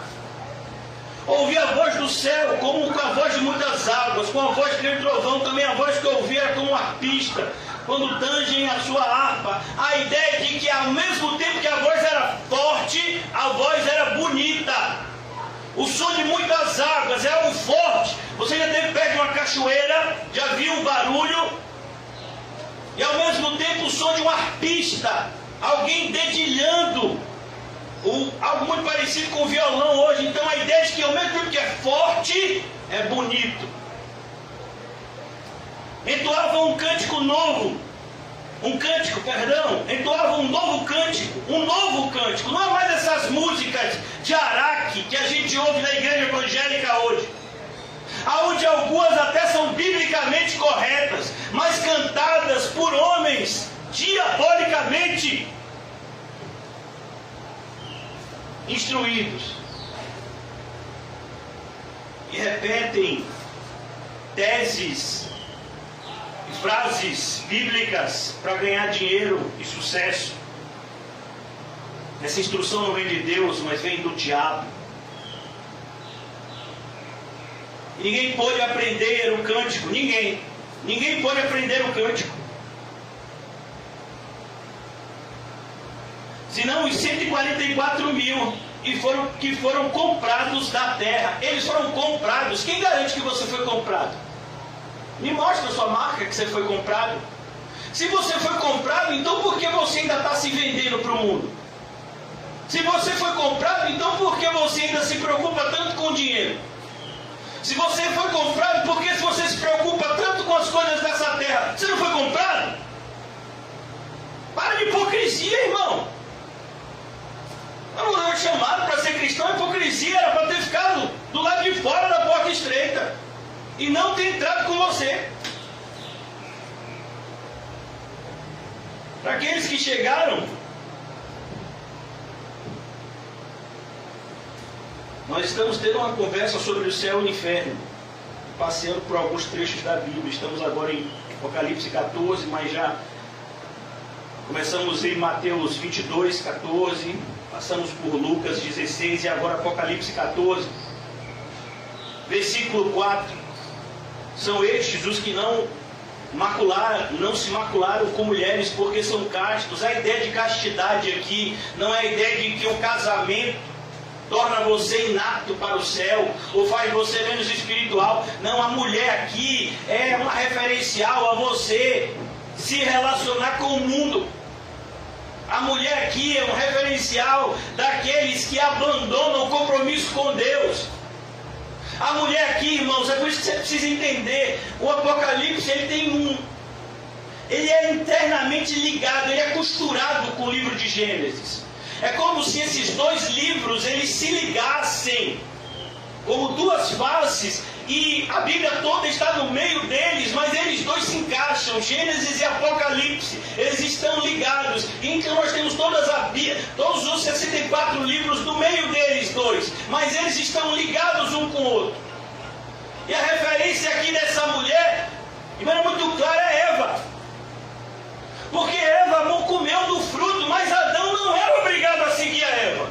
Speaker 2: Ouvi a voz do céu, como com a voz de muitas águas, com a voz de trovão, também a voz que eu ouvi era como um arpista, quando tangem a sua harpa. A ideia de que ao mesmo tempo que a voz era forte, a voz era bonita. O som de muitas águas é algo forte. Você já esteve perto de uma cachoeira, já viu o barulho, e ao mesmo tempo o som de um arpista, alguém dedilhando, algo muito parecido com o violão hoje. Então a ideia de que ao mesmo tempo que é forte, é bonito. Entoava um cântico novo, entoava um novo cântico, não é mais essas músicas de Araque que a gente ouve na igreja evangélica hoje, aonde algumas até são biblicamente corretas, mas cantadas por homens diabolicamente instruídos, e repetem teses, frases bíblicas para ganhar dinheiro e sucesso. Essa instrução não vem de Deus, mas vem do diabo. Ninguém pode aprender o cântico, ninguém pode aprender o cântico. Senão os 144 mil que foram comprados da terra, eles foram comprados. Quem garante que você foi comprado? Me mostra a sua marca que você foi comprado. Se você foi comprado, então por que você ainda está se vendendo para o mundo? Se você foi comprado, então por que você ainda se preocupa tanto com o dinheiro? Se você foi comprado, por que você se preocupa tanto com as coisas dessa terra? Você não foi comprado? Para de hipocrisia, irmão. Não é chamado para ser cristão, hipocrisia era para ter ficado do lado de fora da porta estreita e não ter entrado com você. Para aqueles que chegaram, nós estamos tendo uma conversa sobre o céu e o inferno, passeando por alguns trechos da Bíblia. Estamos agora em Apocalipse 14, mas já começamos em Mateus 22, 14, passamos por Lucas 16 e agora Apocalipse 14, versículo 4. São estes os que não se macularam com mulheres, porque são castos. A ideia de castidade aqui não é a ideia de que o casamento torna você inapto para o céu ou faz você menos espiritual. Não, a mulher aqui é uma referencial a você se relacionar com o mundo. A mulher aqui é um referencial daqueles que abandonam o compromisso com Deus. A mulher aqui, irmãos, é por isso que você precisa entender. O Apocalipse, ele é internamente ligado, ele é costurado com o livro de Gênesis. É como se esses dois livros, eles se ligassem como duas faces, e a Bíblia toda está no meio deles, mas eles dois se encaixam. Gênesis e Apocalipse, eles estão ligados. Então nós temos todos os 64 livros no meio deles dois, mas eles estão ligados um com o outro. E a referência aqui dessa mulher, irmão, é muito clara, é Eva. Porque Eva não comeu do fruto, mas Adão não era obrigado a seguir a Eva.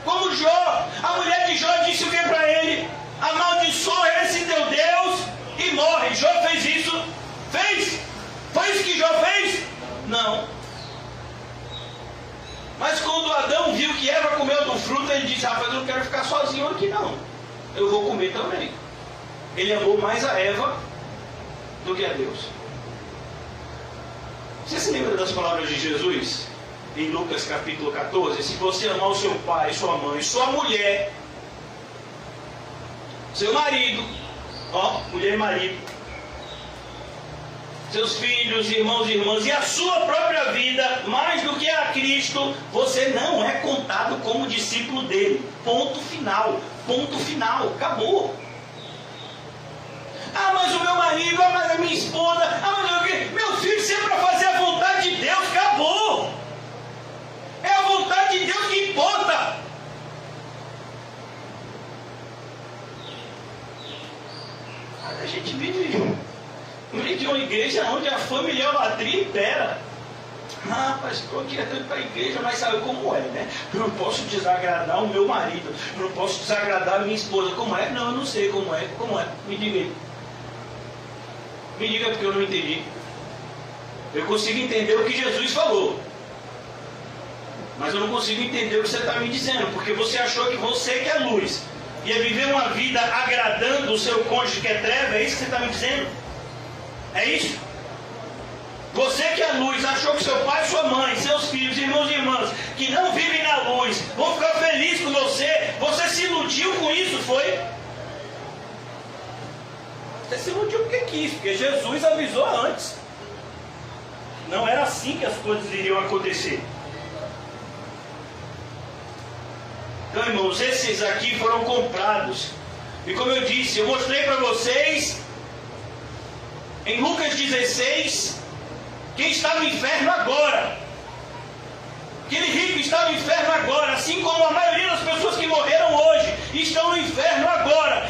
Speaker 2: Como Jó, a mulher de Jó disse o que para ele? Amaldiçoa esse teu Deus e morre. Jó fez isso? Fez? Foi isso que Jó fez? Não. Mas quando Adão viu que Eva comeu do fruto, ele disse: rapaz, eu não quero ficar sozinho aqui não, eu vou comer também. Ele amou mais a Eva do que a Deus. Você se lembra das palavras de Jesus em Lucas capítulo 14? Se você amar o seu pai, sua mãe, sua mulher, seu marido, mulher e marido, seus filhos, irmãos e irmãs, e a sua própria vida, mais do que a Cristo, você não é contado como discípulo dele. Ponto final, acabou. Mas o meu marido, mas a minha esposa, meu filho, se é para fazer a vontade de Deus, acabou. É a vontade de Deus que importa. A gente vive de uma igreja onde a familiaritria impera. Rapaz, estou aqui tanto para a igreja, mas sabe como é, né? Eu não posso desagradar o meu marido, eu não posso desagradar a minha esposa. Como é? Não, eu não sei como é. Como é? Me diga aí. Me diga porque eu não entendi. Eu consigo entender o que Jesus falou, mas eu não consigo entender o que você está me dizendo, porque você achou que você que é luz ia viver uma vida agradando o seu cônjuge que é treva. É isso que você está me dizendo? É isso? Você que é luz achou que seu pai, sua mãe, seus filhos, irmãos e irmãs que não vivem na luz vão ficar felizes com você. Você se iludiu com isso, foi? Você se iludiu porque quis, porque Jesus avisou antes. Não era assim que as coisas iriam acontecer. Então, irmãos, esses aqui foram comprados. E como eu disse, eu mostrei para vocês em Lucas 16 quem está no inferno agora. Aquele rico está no inferno agora, assim como a maioria das pessoas que morreram hoje estão no inferno agora.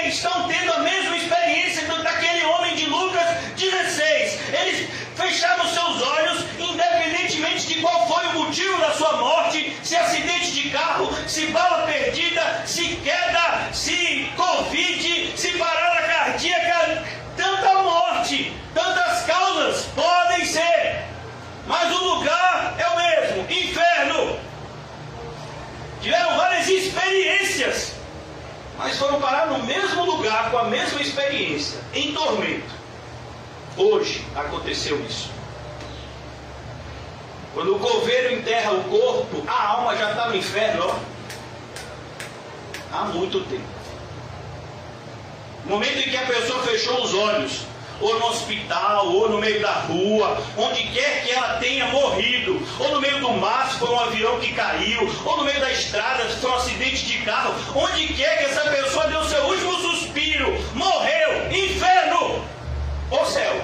Speaker 2: Estão tendo a mesma experiência daquele homem de Lucas 16. Eles fecharam seus olhos, independentemente de qual foi o motivo da sua morte, se acidente de carro, se bala perdida, se queda, se Covid, se parada cardíaca, tanta morte, tantas causas podem ser, mas o lugar é o mesmo, inferno. Tiveram várias experiências, mas foram parar no mesmo lugar, com a mesma experiência, em tormento. Hoje aconteceu isso. Quando o coveiro enterra o corpo, a alma já está no inferno, ó, há muito tempo. No momento em que a pessoa fechou os olhos, ou no hospital, ou no meio da rua, onde quer que ela tenha morrido, ou no meio do mar, se foi um avião que caiu, ou no meio da estrada, se foi um acidente de carro, onde quer que essa pessoa deu seu último suspiro, morreu, inferno ou céu.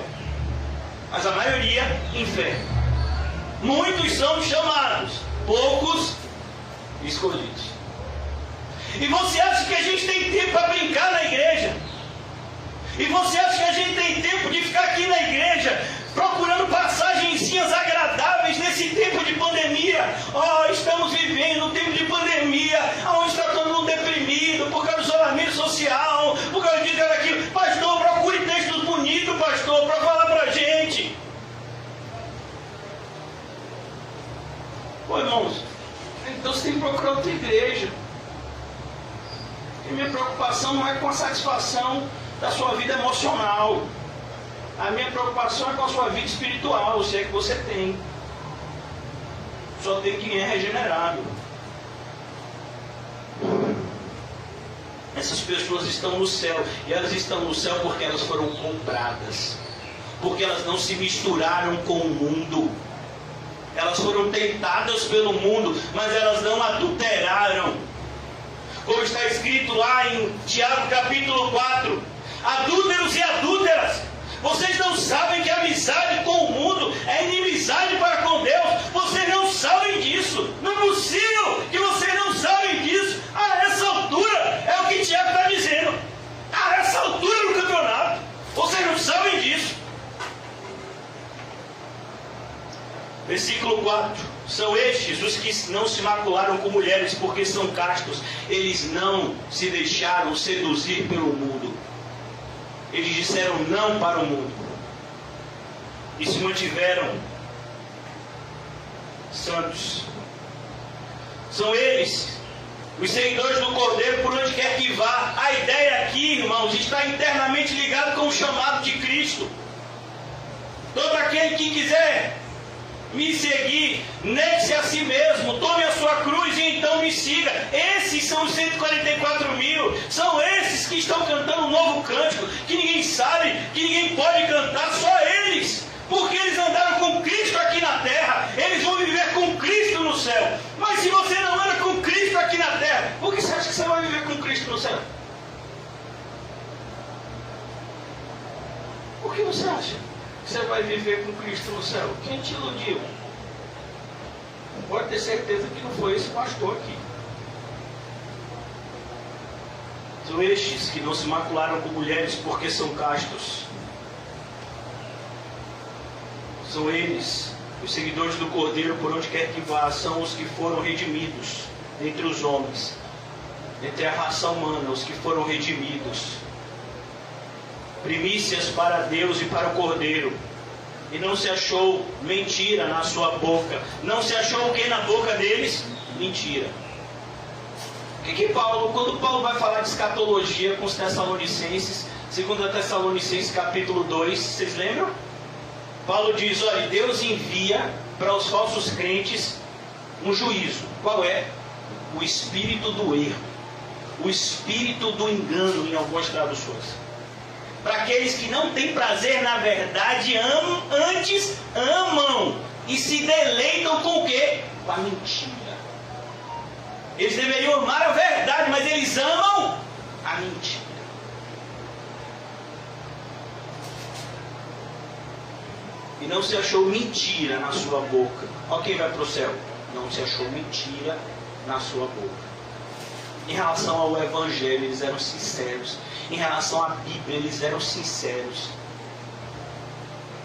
Speaker 2: Mas a maioria, inferno. Muitos são chamados, poucos escolhidos. E você acha que a gente tem tempo para brincar na igreja? E você acha que a gente tem tempo de ficar aqui na igreja procurando passagenzinhas agradáveis nesse tempo de pandemia? Estamos vivendo um tempo de pandemia, onde está todo mundo deprimido por causa do isolamento social, por causa disso e daquilo. Pastor, procure textos bonitos, pastor, para falar para a gente. Pô, irmãos, então você tem que procurar outra igreja. E minha preocupação não é com a satisfação da sua vida emocional. A minha preocupação é com a sua vida espiritual, se é que você tem. Só tem quem é regenerado. Essas pessoas estão no céu, e elas estão no céu porque elas foram compradas, porque elas não se misturaram com o mundo. Elas foram tentadas pelo mundo, mas elas não adulteraram. Como está escrito lá em Tiago capítulo 4: adúlteros e adúlteras, vocês não sabem que a amizade com o mundo é inimizade para com Deus? Vocês não sabem disso? Não é possível que vocês não sabem disso. A essa altura, é o que Tiago está dizendo. A essa altura do campeonato, vocês não sabem disso. Versículo 4. São estes os que não se macularam com mulheres, porque são castos. Eles não se deixaram seduzir pelo mundo. Eles disseram não para o mundo e se mantiveram santos. São eles, os seguidores do Cordeiro, por onde quer que vá. A ideia aqui, irmãos, está internamente ligado com o chamado de Cristo. Todo aquele que quiser me seguir, negue-se a si mesmo, tome a sua cruz e então me siga. Esses são os 144 mil, são esses que estão cantando um novo cântico, que ninguém sabe, que ninguém pode cantar, só eles, porque eles andaram com Cristo aqui na terra, eles vão viver com Cristo no céu. Mas se você não anda com Cristo aqui na terra, por que você acha que você vai viver com Cristo no céu? Por que você acha que você vai viver com Cristo no céu? Quem te iludiu? Pode ter certeza que não foi esse pastor aqui. São estes que não se macularam com mulheres porque são castos. São eles Os seguidores do Cordeiro, por onde quer que vá, são os que foram redimidos entre os homens, entre a raça humana, os que foram redimidos. Primícias para Deus e para o Cordeiro. E não se achou mentira na sua boca. Não se achou o que na boca deles? Mentira. Quando Paulo vai falar de escatologia com os Tessalonicenses, 2 Tessalonicenses capítulo 2, vocês lembram? Paulo diz, olha, Deus envia para os falsos crentes um juízo. Qual é? O espírito do erro. O espírito do engano, em algumas traduções. Para aqueles que não têm prazer na verdade, antes amam e se deleitam com o quê? Com a mentira. Eles deveriam amar a verdade, mas eles amam a mentira. E não se achou mentira na sua boca. Olha quem vai para o céu. Não se achou mentira na sua boca. Em relação ao Evangelho, eles eram sinceros. Em relação à Bíblia, eles eram sinceros.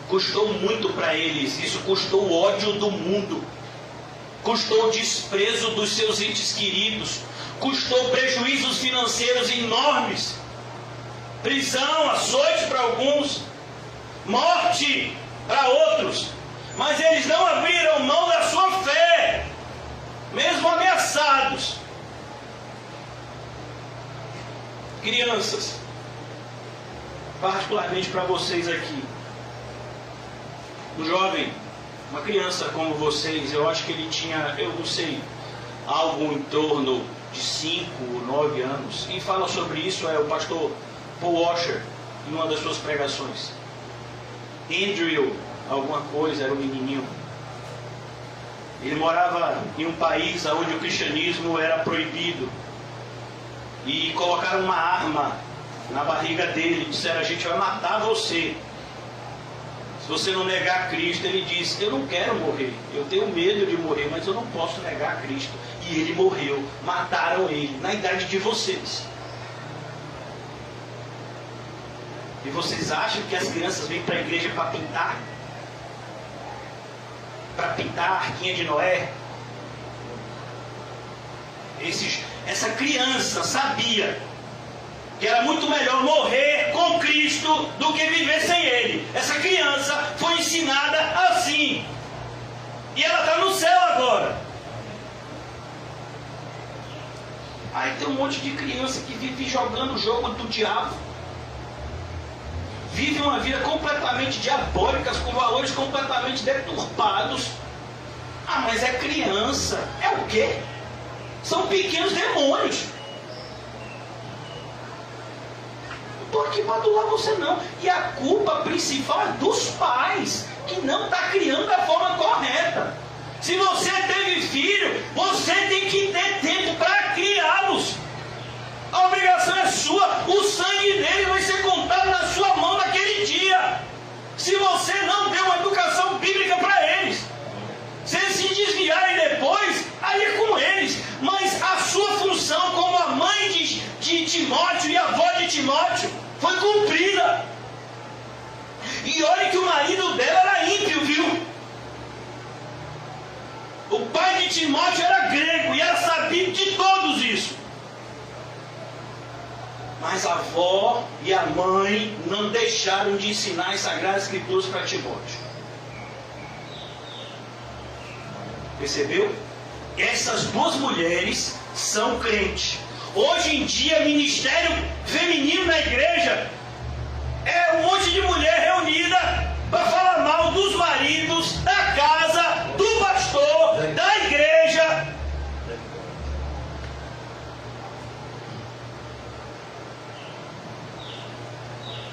Speaker 2: Custou muito para eles. Isso custou o ódio do mundo. Custou o desprezo dos seus entes queridos. Custou prejuízos financeiros enormes. Prisão, açoite para alguns. Morte para outros. Mas eles não abriram mão da sua fé. Mesmo ameaçados. Crianças, particularmente para vocês aqui, um jovem, uma criança como vocês, eu acho que ele tinha, eu não sei, algo em torno de 5 ou 9 anos. Quem fala sobre isso é o pastor Paul Washer, em uma das suas pregações. Andrew, alguma coisa, era um menininho. Ele morava em um país onde o cristianismo era proibido. E colocaram uma arma na barriga dele. Disseram, a gente vai matar você se você não negar Cristo. Ele disse, eu não quero morrer. Eu tenho medo de morrer, mas eu não posso negar Cristo. E ele morreu. Mataram ele na idade de vocês. E vocês acham que as crianças vêm para a igreja para pintar? Para pintar a arquinha de Noé? Essa criança sabia que era muito melhor morrer com Cristo do que viver sem Ele. Essa criança foi ensinada assim. E ela está no céu agora. Aí tem um monte de criança que vive jogando o jogo do diabo. Vive uma vida completamente diabólica, com valores completamente deturpados. Ah, mas é criança. É o quê? São pequenos demônios. Não estou aqui para adular você não. E a culpa principal é dos pais, que não estão criando da forma correta. Se você teve filho, você tem que ter tempo para criá-los. A obrigação é sua. O sangue dele vai ser contado na sua mão naquele dia. Se você não deu uma educação bíblica para eles. Se eles se desviarem depois, aí é com eles. Mas a sua função como a mãe de Timóteo e a avó de Timóteo foi cumprida. E olha que o marido dela era ímpio, viu? O pai de Timóteo era grego e era sabido de todos isso. Mas a avó e a mãe não deixaram de ensinar as Sagradas Escrituras para Timóteo. Percebeu? Essas duas mulheres são crentes. Hoje em dia, ministério feminino na igreja é um monte de mulher reunida para falar mal dos maridos, da casa, do pastor, da igreja.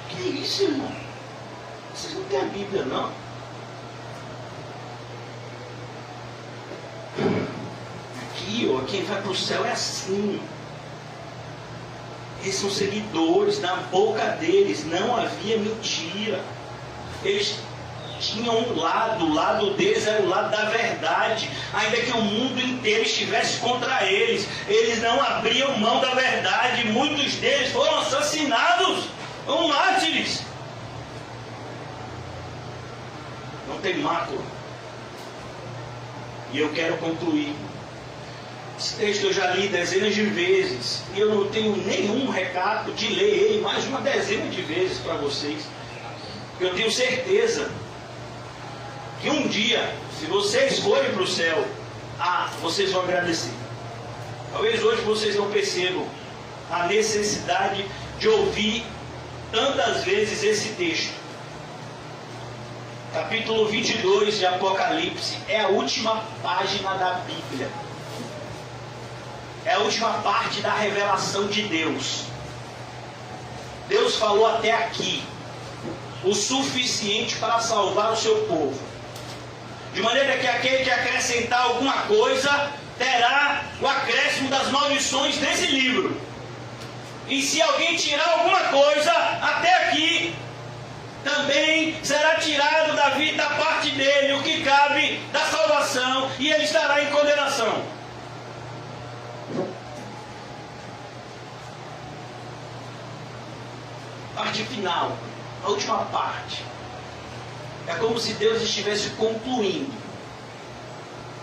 Speaker 2: Que isso, irmão? Vocês não têm a Bíblia, não? Aqui, ó, quem vai para o céu é assim. Eles são seguidores. Na boca deles não havia mentira. Eles tinham um lado. O lado deles era o lado da verdade. Ainda que o mundo inteiro estivesse contra eles, eles não abriam mão da verdade. Muitos deles foram assassinados, ou mártires. Não tem mácula. E eu quero concluir. Esse texto eu já li dezenas de vezes. E eu não tenho nenhum recado de ler ele mais de uma dezena de vezes para vocês. Porque eu tenho certeza que um dia, se vocês forem para o céu, vocês vão agradecer. Talvez hoje vocês não percebam a necessidade de ouvir tantas vezes esse texto. Capítulo 22 de Apocalipse é a última página da Bíblia. É a última parte da revelação de Deus. Deus falou até aqui o suficiente para salvar o seu povo. De maneira que aquele que acrescentar alguma coisa terá o acréscimo das maldições desse livro. E se alguém tirar alguma coisa até aqui, também será tirado da vida, da parte dele, o que cabe da salvação, e ele estará em condenação. Parte final, a última parte. É como se Deus estivesse concluindo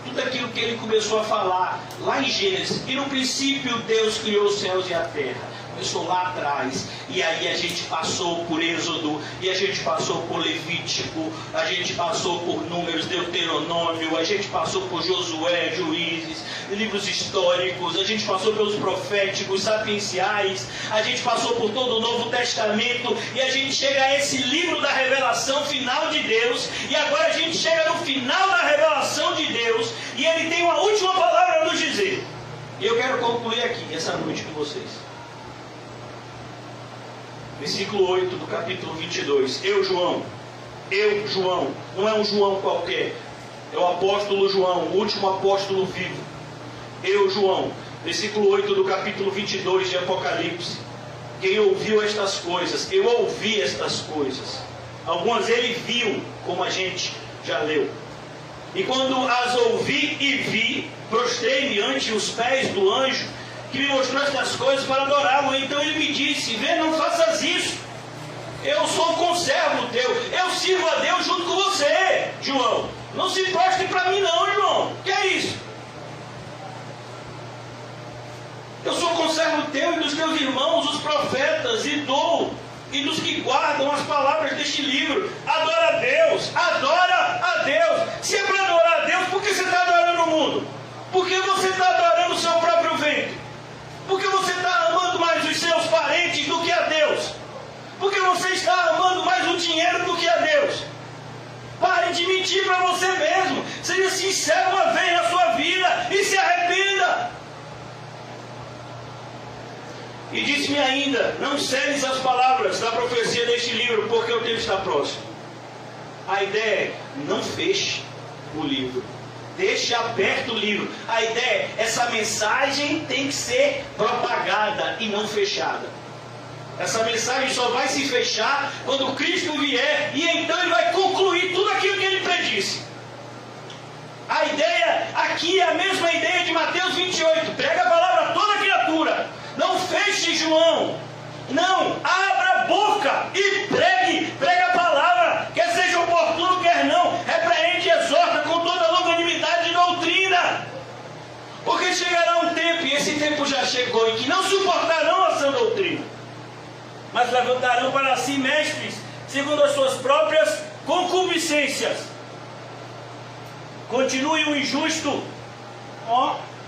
Speaker 2: tudo aquilo que ele começou a falar lá em Gênesis. E no princípio Deus criou os céus e a terra. Começou lá atrás, e aí a gente passou por Êxodo, e a gente passou por Levítico, a gente passou por Números, Deuteronômio, a gente passou por Josué, Juízes, livros históricos, a gente passou pelos proféticos, sapienciais, a gente passou por todo o Novo Testamento, e a gente chega a esse livro da revelação final de Deus, e agora a gente chega no final da revelação de Deus, e ele tem uma última palavra a nos dizer. E eu quero concluir aqui, essa noite com vocês. Versículo 8 do capítulo 22. Eu, João, não é um João qualquer, é o apóstolo João, o último apóstolo vivo. Eu, João, versículo 8 do capítulo 22 de Apocalipse. Quem ouviu estas coisas, eu ouvi estas coisas. Algumas ele viu, como a gente já leu. E quando as ouvi e vi, prostrei-me ante os pés do anjo que me mostrou estas coisas para adorá-lo. Então ele me disse: vê, não faças isso. Eu sou conservo teu. Eu sirvo a Deus junto com você, João. Não se prostre para mim não, João. Que é isso? Eu sou conservo teu e dos teus irmãos, os profetas, e dos que guardam as palavras deste livro. Adora a Deus. Adora a Deus. Se é para adorar a Deus, por que você está adorando o mundo? Por que você está adorando o seu próprio ventre? Porque você está amando mais os seus parentes do que a Deus. Porque você está amando mais o dinheiro do que a Deus. Pare de mentir para você mesmo. Seja sincero uma vez na sua vida e se arrependa. E disse-me ainda: não seles as palavras da profecia deste livro, porque o tempo está próximo. A ideia é: não feche o livro. Deixe aberto o livro. A ideia é: essa mensagem tem que ser propagada e não fechada. Essa mensagem só vai se fechar quando Cristo vier, e então ele vai concluir tudo aquilo que ele predisse. A ideia aqui é a mesma ideia de Mateus 28. Prega a palavra a toda criatura. Não feche, João. Não, abra a boca e pregue. Prega a palavra, quer seja oportuno, quer não. Repreende e exorta com toda a longanimidade de doutrina. Porque chegará um tempo, e esse tempo já chegou, em que não suportarão a sã doutrina, mas levantarão para si mestres, segundo as suas próprias concupiscências. Continue o injusto.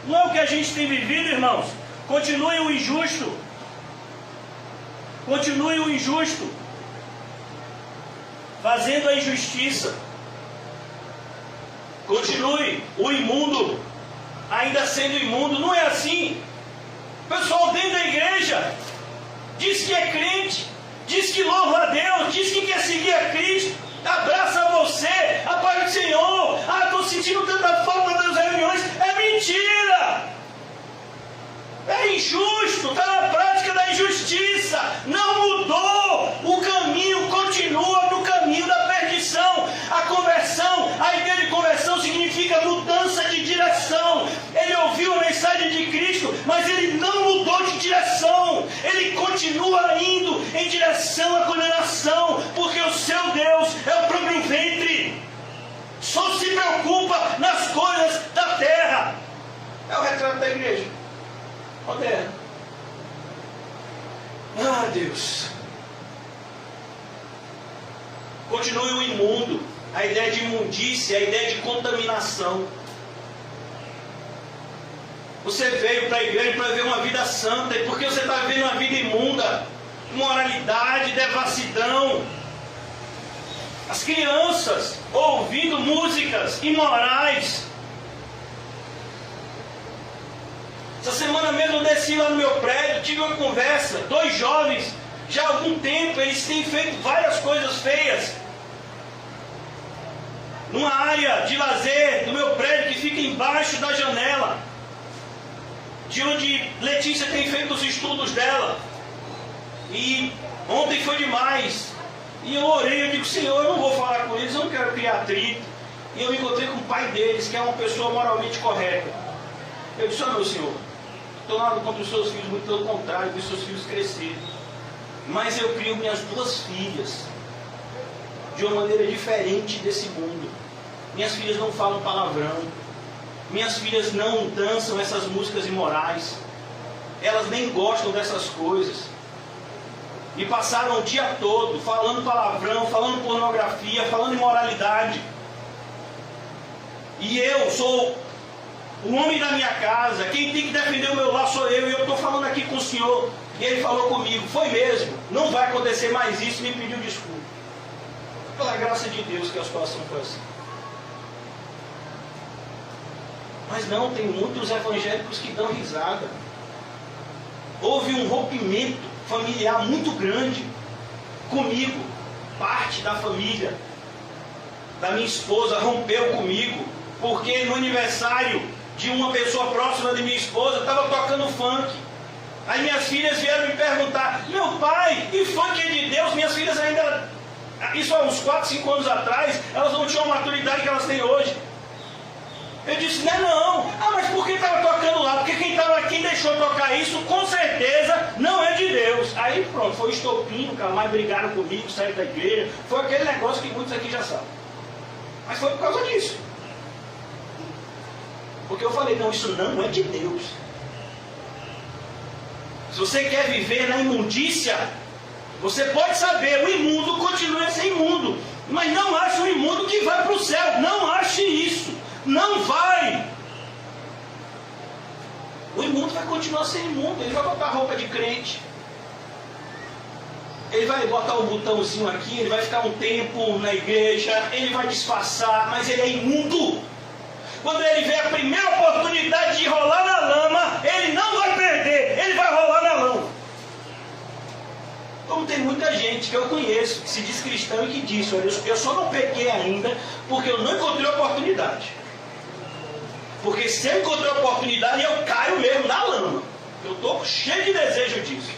Speaker 2: Não é o que a gente tem vivido, irmãos. Continue o injusto. Continue o injusto, fazendo a injustiça. Continue o imundo, ainda sendo imundo. Não é assim. O pessoal dentro da igreja diz que é crente, diz que louva a Deus, diz que quer seguir a Cristo, abraça você, a paz do Senhor. Estou sentindo tanta falta das reuniões. É mentira. É injusto, está na prática da injustiça. Não mudou. O caminho continua no caminho da perdição. A conversão, a ideia de conversão significa mudança de direção. Ele ouviu a mensagem de Cristo, mas ele não mudou de direção. Ele continua indo em direção à condenação, porque o seu Deus é o próprio ventre. só se preocupa nas coisas da terra. É o retrato da igreja moderna. Ah, Deus. Continue o imundo, a ideia de imundícia, a ideia de contaminação. Você veio para a igreja para viver uma vida santa, e porque você está vivendo uma vida imunda, imoralidade, devassidão. As crianças ouvindo músicas imorais. Essa semana mesmo eu desci lá no meu prédio, tive uma conversa, 2 jovens, já há algum tempo eles têm feito várias coisas feias. Numa área de lazer do meu prédio que fica embaixo da janela, de onde Letícia tem feito os estudos dela. E ontem foi demais. E eu orei, eu digo, Senhor, eu não vou falar com eles, eu não quero criar atrito. E eu me encontrei com o pai deles, que é uma pessoa moralmente correta. Eu disse, meu Senhor, estou nada contra os seus filhos, muito pelo contrário, vi seus filhos crescerem. Mas eu crio minhas 2 filhas de uma maneira diferente desse mundo. Minhas filhas não falam palavrão. Minhas filhas não dançam essas músicas imorais. Elas nem gostam dessas coisas. E passaram o dia todo falando palavrão, falando pornografia, falando imoralidade. E eu sou o homem da minha casa, quem tem que defender o meu lar sou eu, e eu estou falando aqui com o Senhor. E ele falou comigo, foi mesmo, não vai acontecer mais isso, me pediu desculpa. Pela graça de Deus que a situação foi assim. Mas não, tem muitos evangélicos que dão risada. Houve um rompimento familiar muito grande comigo. Parte da família da minha esposa rompeu comigo, porque no aniversário de uma pessoa próxima de minha esposa estava tocando funk. Aí minhas filhas vieram me perguntar, meu pai, e funk é de Deus? Minhas filhas ainda, isso há uns 4, 5 anos atrás, elas não tinham a maturidade que elas têm hoje. Eu disse, não. Ah, mas por que estava tocando lá? Porque quem deixou tocar isso, com certeza, não é de Deus. Aí pronto, foi estopim, nunca mais brigaram comigo, saíram da igreja. Foi aquele negócio que muitos aqui já sabem. Mas foi por causa disso. Porque eu falei, não, isso não é de Deus. Se você quer viver na imundícia, você pode saber, o imundo continua a ser imundo. Mas não ache o imundo que vai para o céu. Não ache isso. Não vai. O imundo vai continuar sendo imundo. Ele vai botar roupa de crente. Ele vai botar o botãozinho aqui. Ele vai ficar um tempo na igreja. Ele vai disfarçar. Mas ele é imundo. Quando ele vê a primeira oportunidade de rolar na lama, ele não vai perder. Ele vai rolar na lama. Como tem muita gente que eu conheço, que se diz cristão e que diz, olha, eu só não peguei ainda porque eu não encontrei oportunidade. Porque se eu encontrei oportunidade, eu caio mesmo na lama. Eu estou cheio de desejo disso.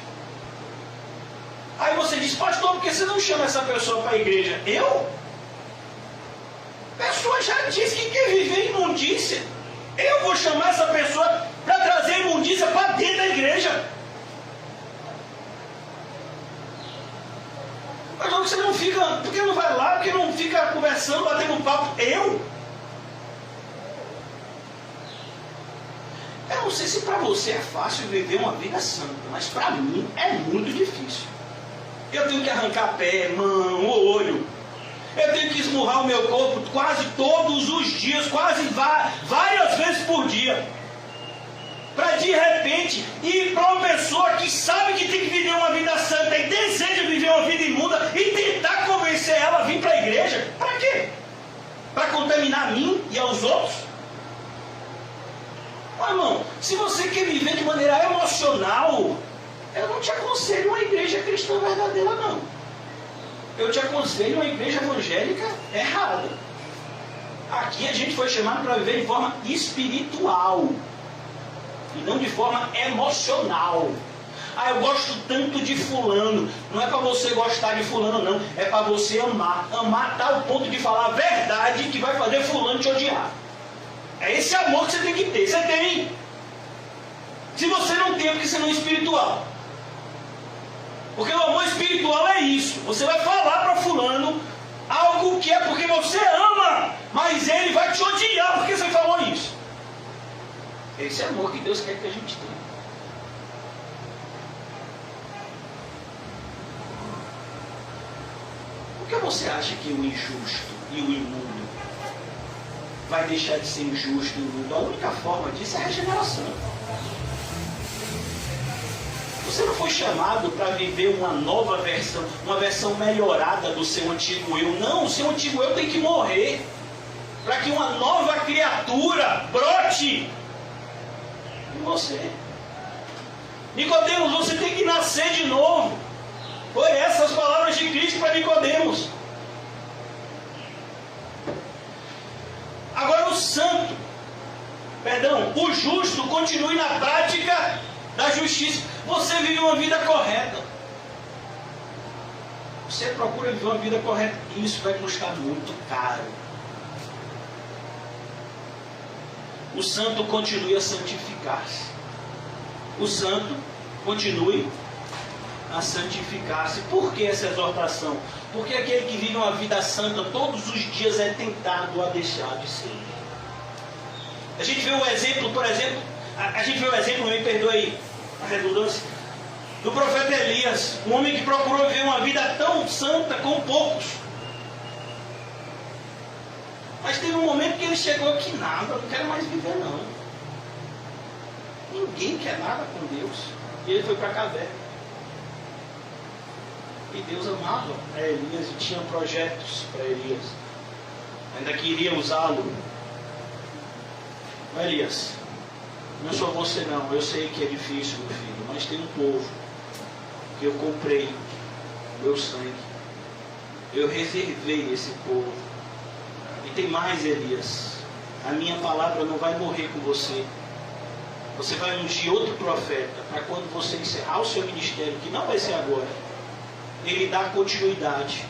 Speaker 2: Aí você diz, pastor, por que você não chama essa pessoa para a igreja? Eu? A pessoa já disse que quer viver imundícia. Eu vou chamar essa pessoa para trazer imundícia para dentro da igreja. Mas você não fica, por que não vai lá? Por que não fica conversando, batendo papo? Eu não sei se para você é fácil viver uma vida santa, mas para mim é muito difícil. Eu tenho que arrancar pé, mão, olho. Eu tenho que esmurrar o meu corpo quase todos os dias, quase várias vezes por dia. Para de repente ir para uma pessoa que sabe que tem que viver uma vida santa e deseja viver uma vida imunda e tentar convencer ela a vir para a igreja. Para quê? Para contaminar a mim e aos outros? Oh, irmão, se você quer viver de maneira emocional, eu não te aconselho uma igreja cristã verdadeira, não. Eu te aconselho uma igreja evangélica errada. Aqui a gente foi chamado para viver de forma espiritual e não de forma emocional. Ah, eu gosto tanto de fulano. Não é para você gostar de fulano, não. É para você amar. Amar a tal ponto de falar a verdade que vai fazer fulano te odiar. É esse amor que você tem que ter. Você tem? Se você não tem, é porque você não é espiritual. Porque o amor espiritual é isso. Você vai falar para fulano algo que é porque você ama. mas ele vai te odiar porque você falou isso. Esse é amor que Deus quer que a gente tenha. Por que você acha que o injusto e o imundo vai deixar de ser injusto e imundo? A única forma disso é a regeneração. Você não foi chamado para viver uma nova versão, uma versão melhorada do seu antigo eu. Não, o seu antigo eu tem que morrer para que uma nova criatura brote em você. Nicodemos, você tem que nascer de novo. Foi essas palavras de Cristo para Nicodemos. Agora o justo continue na prática da justiça. Você vive uma vida correta. Você procura viver uma vida correta. Isso vai custar muito caro. O santo continue a santificar-se. O santo continue a santificar-se. Por que essa exortação? Porque aquele que vive uma vida santa todos os dias é tentado a deixar de ser. A gente vê o exemplo, por exemplo, me perdoe aí a redundância, do profeta Elias, um homem que procurou viver uma vida tão santa com poucos. Mas teve um momento que ele chegou que nada, não quero mais viver não. Ninguém quer nada com Deus. E ele foi para a caverna. E Deus amava a Elias e tinha projetos para Elias. Ainda queria usá-lo. Elias, não sou você não, eu sei que é difícil, meu filho, mas tem um povo que eu comprei meu sangue. Eu reservei esse povo. E tem mais, Elias. A minha palavra não vai morrer com você. Você vai ungir outro profeta para quando você encerrar o seu ministério, que não vai ser agora, ele dá continuidade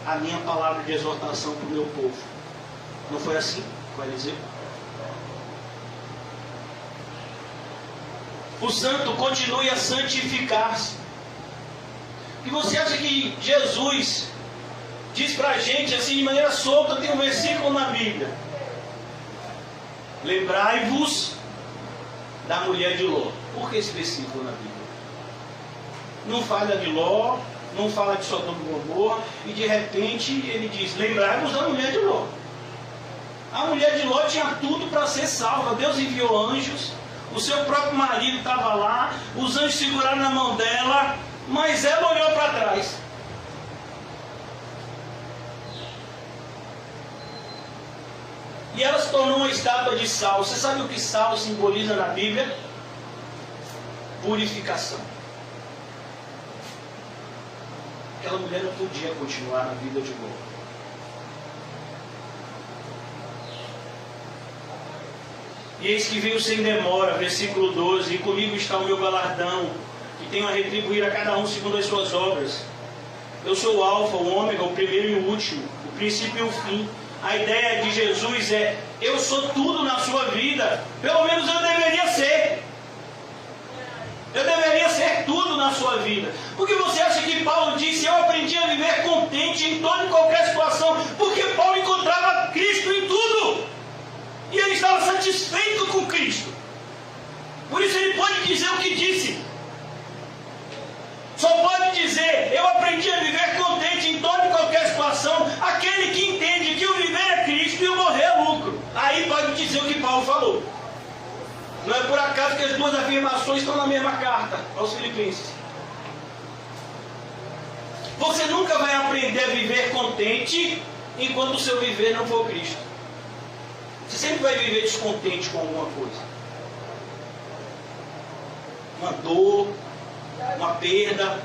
Speaker 2: à minha palavra de exortação para o meu povo. Não foi assim com Eliseu? O santo continue a santificar-se. E você acha que Jesus diz para a gente assim de maneira solta? Tem um versículo na Bíblia: lembrai-vos da mulher de Ló. Por que esse versículo na Bíblia? Não fala de Ló, não fala de Sodoma e Gomorra, e de repente ele diz: lembrai-vos da mulher de Ló. A mulher de Ló tinha tudo para ser salva. Deus enviou anjos, o seu próprio marido estava lá, os anjos seguraram na mão dela, mas ela olhou para trás. E ela se tornou uma estátua de sal. Você sabe o que sal simboliza na Bíblia? Purificação. Aquela mulher não podia continuar na vida de Ló. E eis que veio sem demora, versículo 12: e comigo está o meu galardão, que tenho a retribuir a cada um segundo as suas obras. Eu sou o alfa, o ômega, o primeiro e o último, o princípio e o fim. A ideia de Jesus é: eu sou tudo na sua vida. Pelo menos eu deveria ser. Eu deveria ser tudo na sua vida. Por que você acha que Paulo disse: eu aprendi a viver contente em toda e qualquer situação? Porque Paulo encontrava Cristo em tudo. E ele estava satisfeito com Cristo. Por isso ele pode dizer o que disse. Só pode dizer: eu aprendi a viver contente em toda e qualquer situação, aquele que entende que o viver é Cristo e o morrer é lucro. Aí pode dizer o que Paulo falou. Não é por acaso que as duas afirmações estão na mesma carta aos Filipenses. Você nunca vai aprender a viver contente enquanto o seu viver não for Cristo. Você sempre vai viver descontente com alguma coisa. Uma dor, uma perda,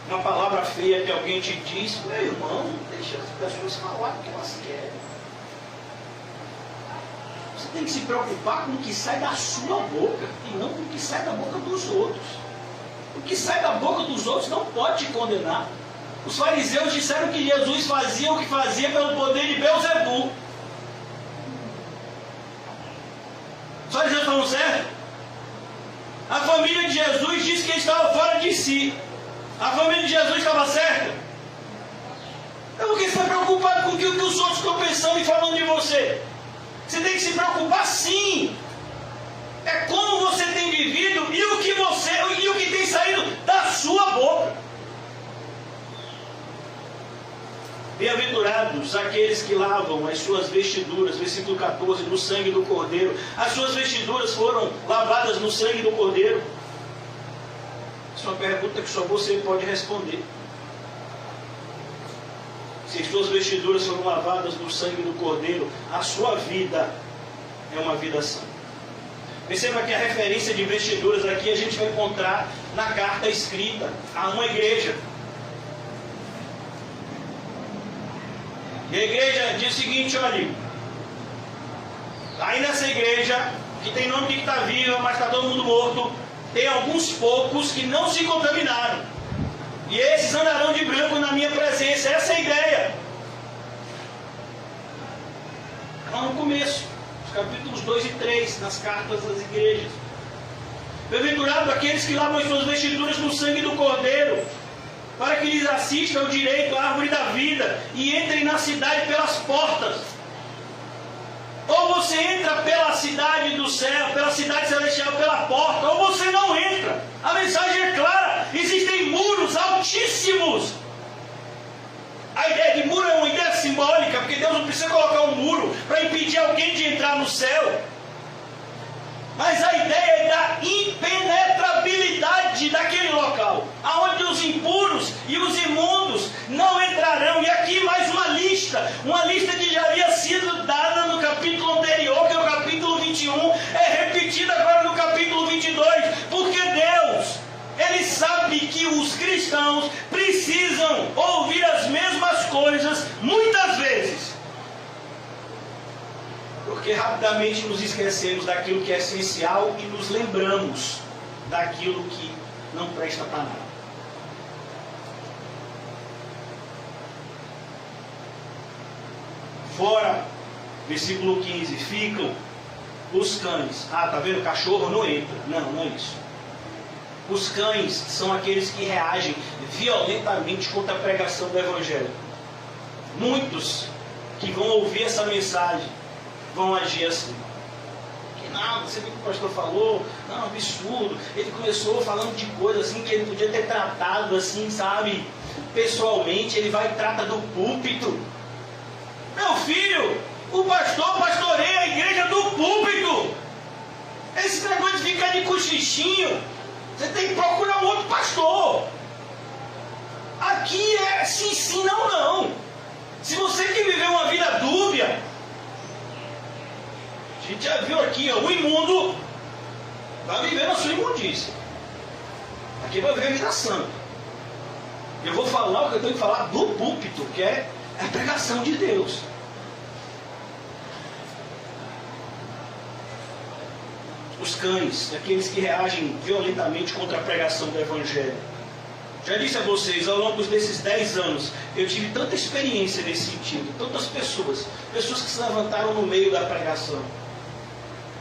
Speaker 2: uma palavra feia que alguém te disse. Meu irmão, deixa as pessoas falar o que elas querem. Você tem que se preocupar com o que sai da sua boca e não com o que sai da boca dos outros. O que sai da boca dos outros não pode te condenar. Os fariseus disseram que Jesus fazia o que fazia pelo poder de Beelzebul. Os fariseus estavam certos? A família de Jesus disse que ele estava fora de si. A família de Jesus estava certa? É porque você está preocupado com o que os outros estão pensando e falando de você. Você tem que se preocupar sim. É como você tem vivido e o que tem saído da sua boca. Bem-aventurados aqueles que lavam as suas vestiduras, versículo 14, no sangue do Cordeiro. As suas vestiduras foram lavadas no sangue do Cordeiro. Isso é uma pergunta que só você pode responder. Se as suas vestiduras foram lavadas no sangue do Cordeiro, a sua vida é uma vida santa. Perceba que a referência de vestiduras aqui a gente vai encontrar na carta escrita a uma igreja. E a igreja diz o seguinte, olha, aí nessa igreja, que tem nome de que está viva, mas está todo mundo morto, tem alguns poucos que não se contaminaram. E esses andarão de branco na minha presença. Essa é a ideia. Lá no começo, os capítulos 2 e 3, nas cartas das igrejas. Bem-aventurado aqueles que lavam as suas vestiduras no sangue do Cordeiro, para que lhes assista o direito à árvore da vida e entrem na cidade pelas portas. Ou você entra pela cidade do céu, pela cidade celestial, pela porta, ou você não entra. A mensagem é clara. Existem muros altíssimos. A ideia de muro é uma ideia simbólica, porque Deus não precisa colocar um muro para impedir alguém de entrar no céu. Mas a ideia é da impenetrabilidade daquele local, aonde os impuros e os imundos não entrarão. E aqui mais uma lista que já havia sido dada no capítulo anterior, que é o capítulo 21, é repetida agora no capítulo 22, porque Deus, Ele sabe que os cristãos precisam ouvir as mesmas coisas muitas vezes. Porque rapidamente nos esquecemos daquilo que é essencial e nos lembramos daquilo que não presta para nada. Fora, versículo 15, ficam os cães. Ah, tá vendo? Cachorro não entra. Não, não é isso. Os cães são aqueles que reagem violentamente contra a pregação do Evangelho. Muitos que vão ouvir essa mensagem vão agir assim. Que não, você viu o que o pastor falou? Não, absurdo. Ele começou falando de coisas assim que ele podia ter tratado assim, sabe? Pessoalmente, ele vai e trata do púlpito. Meu filho, o pastor pastoreia a igreja do púlpito. Esse negócio de ficar de cochichinho, você tem que procurar um outro pastor. Aqui é sim, sim, não, não. Se você quer viver uma vida dúbia, a gente já viu aqui, ó, o imundo vai viver na sua imundícia. Aqui vai viver a vida santa. Eu vou falar o que eu tenho que falar do púlpito, que é a pregação de Deus. Os cães, aqueles que reagem violentamente contra a pregação do Evangelho. Já disse a vocês, ao longo desses 10 anos, eu tive tanta experiência nesse sentido. Tantas pessoas que se levantaram no meio da pregação.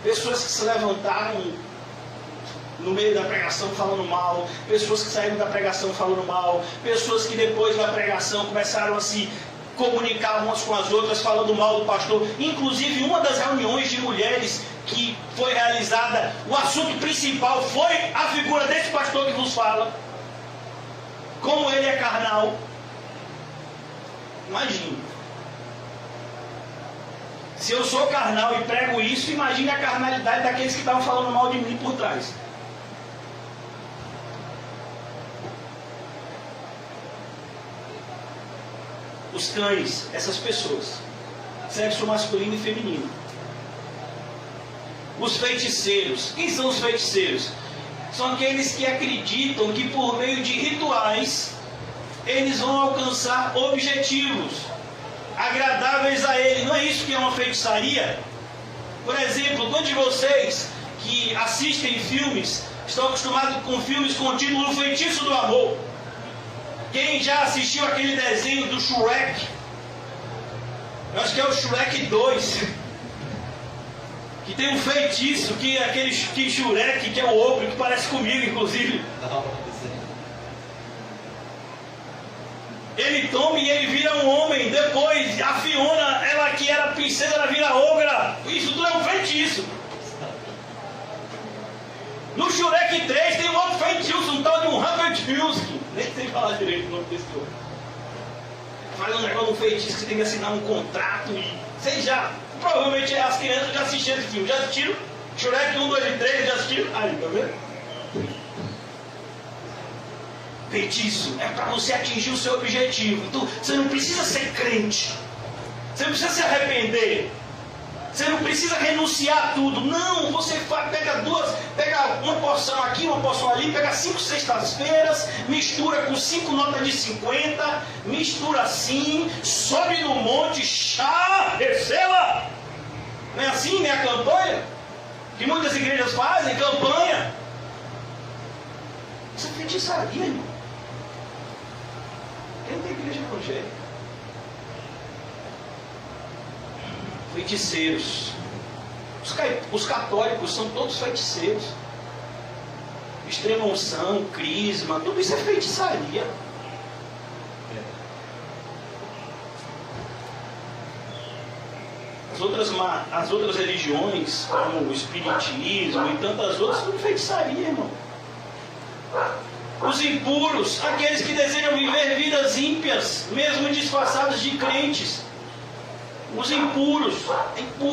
Speaker 2: Pessoas que se levantaram no meio da pregação falando mal. Pessoas que saíram da pregação falando mal. Pessoas que depois da pregação começaram a se comunicar umas com as outras falando mal do pastor. Inclusive, uma das reuniões de mulheres que foi realizada, o assunto principal foi a figura desse pastor que vos fala. Como ele é carnal. Imagine. Se eu sou carnal e prego isso, imagine a carnalidade daqueles que estavam falando mal de mim por trás. Os cães, essas pessoas, sexo masculino e feminino. Os feiticeiros. Quem são os feiticeiros? São aqueles que acreditam que por meio de rituais eles vão alcançar objetivos agradáveis a ele. Não é isso que é uma feitiçaria? Por exemplo, quantos de vocês que assistem filmes estão acostumados com filmes com o título O Feitiço do Amor? Quem já assistiu aquele desenho do Shrek? Eu acho que é o Shrek 2. Que tem um feitiço, que é aquele Shrek, que é o ogro, que parece comigo, inclusive. Ele toma e ele vira um homem. Depois, a Fiona, ela que era princesa, ela vira ogra. Isso tudo é um feitiço. No Shrek 3 tem um outro feitiço, um tal de um Rumpelstiltskin. Nem sei falar direito o nome desse outro. Faz um negócio, um feitiço que você tem que assinar um contrato e... Vocês já, provavelmente as crianças já assistiram esse filme. Já assistiram? Shrek 1, 2 e 3, já assistiram? Aí, tá vendo? Feitiço é para você atingir o seu objetivo. Então, você não precisa ser crente. Você não precisa se arrepender. Você não precisa renunciar a tudo. Não, você pega uma porção aqui, uma porção ali, pega 5 sextas-feiras, mistura com 5 notas de 50, mistura assim, sobe no monte, chá, receba. Não é assim, né, a campanha? Que muitas igrejas fazem, campanha. Isso é feitiçaria, irmão. Quem tem igreja evangélica? Feiticeiros. Os católicos são todos feiticeiros. Extrema unção, crisma, tudo isso é feitiçaria. As outras religiões, como o espiritismo e tantas outras, tudo feitiçaria, irmão. Os impuros, aqueles que desejam viver vidas ímpias, mesmo disfarçados de crentes. Os impuros,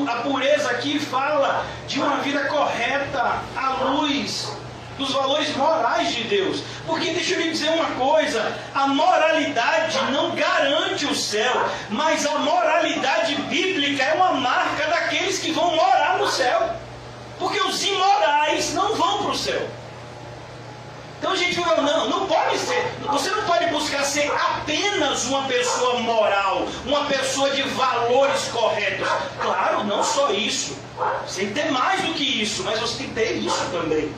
Speaker 2: a pureza aqui fala de uma vida correta à luz dos valores morais de Deus. Porque deixa eu lhe dizer uma coisa, a moralidade não garante o céu, mas a moralidade bíblica é uma marca daqueles que vão morar no céu. Porque os imorais não vão para o céu. Então a gente fala, não pode ser, você não pode buscar ser apenas uma pessoa moral, uma pessoa de valores corretos. Claro, não só isso, você tem que ter mais do que isso, mas você tem que ter isso também.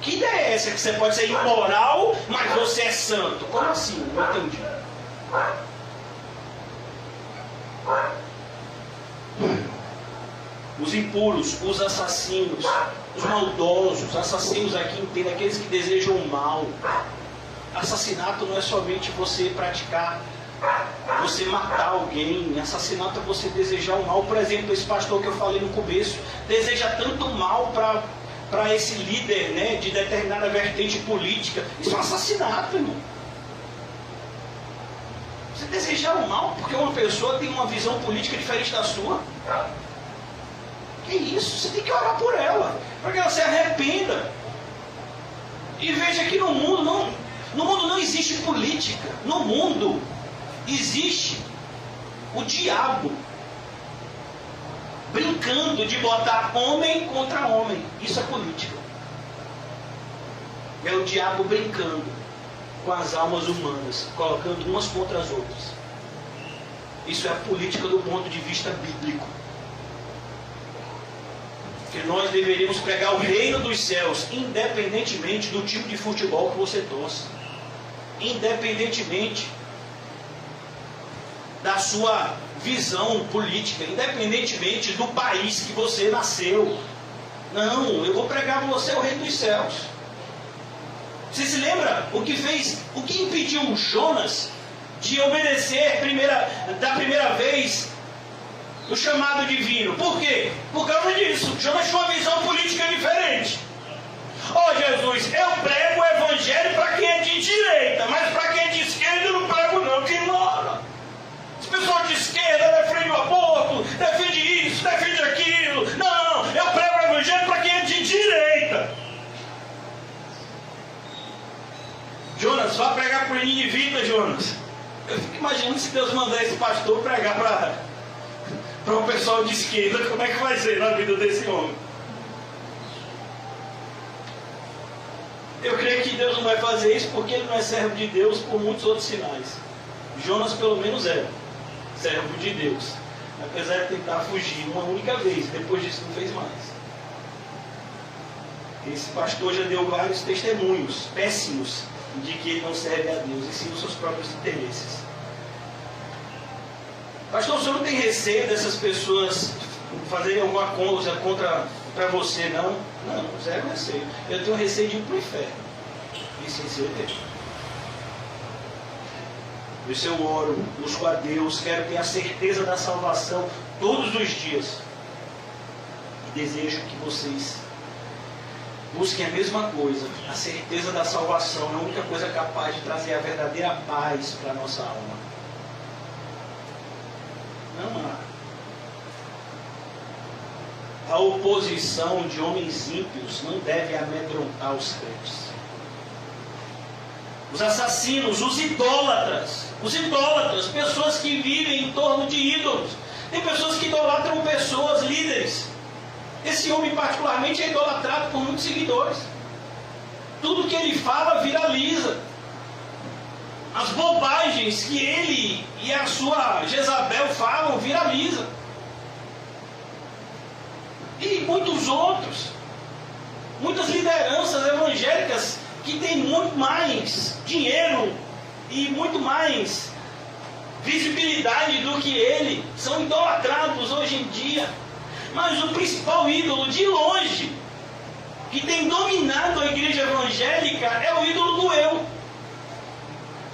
Speaker 2: Que ideia é essa que você pode ser imoral, mas você é santo? Como assim? Não entendi. Os impuros, os assassinos, os maldosos, assassinos aqui entendem, aqueles que desejam o mal. Assassinato não é somente você praticar, você matar alguém. Assassinato é você desejar o mal. Por exemplo, esse pastor que eu falei no começo, deseja tanto mal para esse líder, né, de determinada vertente política. Isso é um assassinato, irmão. Você desejar o mal porque uma pessoa tem uma visão política diferente da sua. Que isso? Você tem que orar por ela, para que ela se arrependa. E veja que no mundo não existe política. No mundo existe o diabo brincando de botar homem contra homem. Isso é política. É o diabo brincando com as almas humanas, colocando umas contra as outras. Isso é a política do ponto de vista bíblico. Que nós deveríamos pregar o reino dos céus, independentemente do tipo de futebol que você torce, independentemente da sua visão política, independentemente do país que você nasceu. Não, eu vou pregar para você o reino dos céus. Você se lembra o que impediu Jonas de obedecer da primeira vez o chamado divino? Por quê? Por causa disso. Jonas tinha uma visão política diferente. Jesus, eu prego o evangelho para quem é de direita, mas para quem é de esquerda eu não prego não, que ignora. As pessoas de esquerda defendem o aborto, defendem isso, defendem aquilo. Não, eu prego o evangelho para quem é de direita. Jonas, vá pregar para o Ninivita, Jonas. Eu fico imaginando se Deus mandar esse pastor pregar para um pessoal de esquerda, como é que vai ser na vida desse homem? Eu creio que Deus não vai fazer isso porque ele não é servo de Deus por muitos outros sinais. Jonas pelo menos era servo de Deus, apesar de tentar fugir uma única vez, depois disso não fez mais. Esse pastor já deu vários testemunhos péssimos de que ele não serve a Deus, e sim os seus próprios interesses. Pastor, o senhor não tem receio dessas pessoas fazerem alguma coisa contra você, não? Não, zero receio. Eu tenho receio de ir para o inferno. Isso em seu tempo. Por isso eu oro, busco a Deus, quero ter a certeza da salvação todos os dias. E desejo que vocês busquem a mesma coisa. A certeza da salvação é a única coisa capaz de trazer a verdadeira paz para a nossa alma. Não há. A oposição de homens ímpios não deve amedrontar os crentes. Os assassinos, os idólatras, pessoas que vivem em torno de ídolos. Tem pessoas que idolatram pessoas, líderes. Esse homem particularmente é idolatrado por muitos seguidores. Tudo que ele fala viraliza. As bobagens que ele e a sua Jezabel falam viraliza. E muitos outros. Muitas lideranças evangélicas que têm muito mais dinheiro e muito mais visibilidade do que ele, são idolatrados hoje em dia. Mas o principal ídolo, de longe, que tem dominado a igreja evangélica, é o ídolo do eu.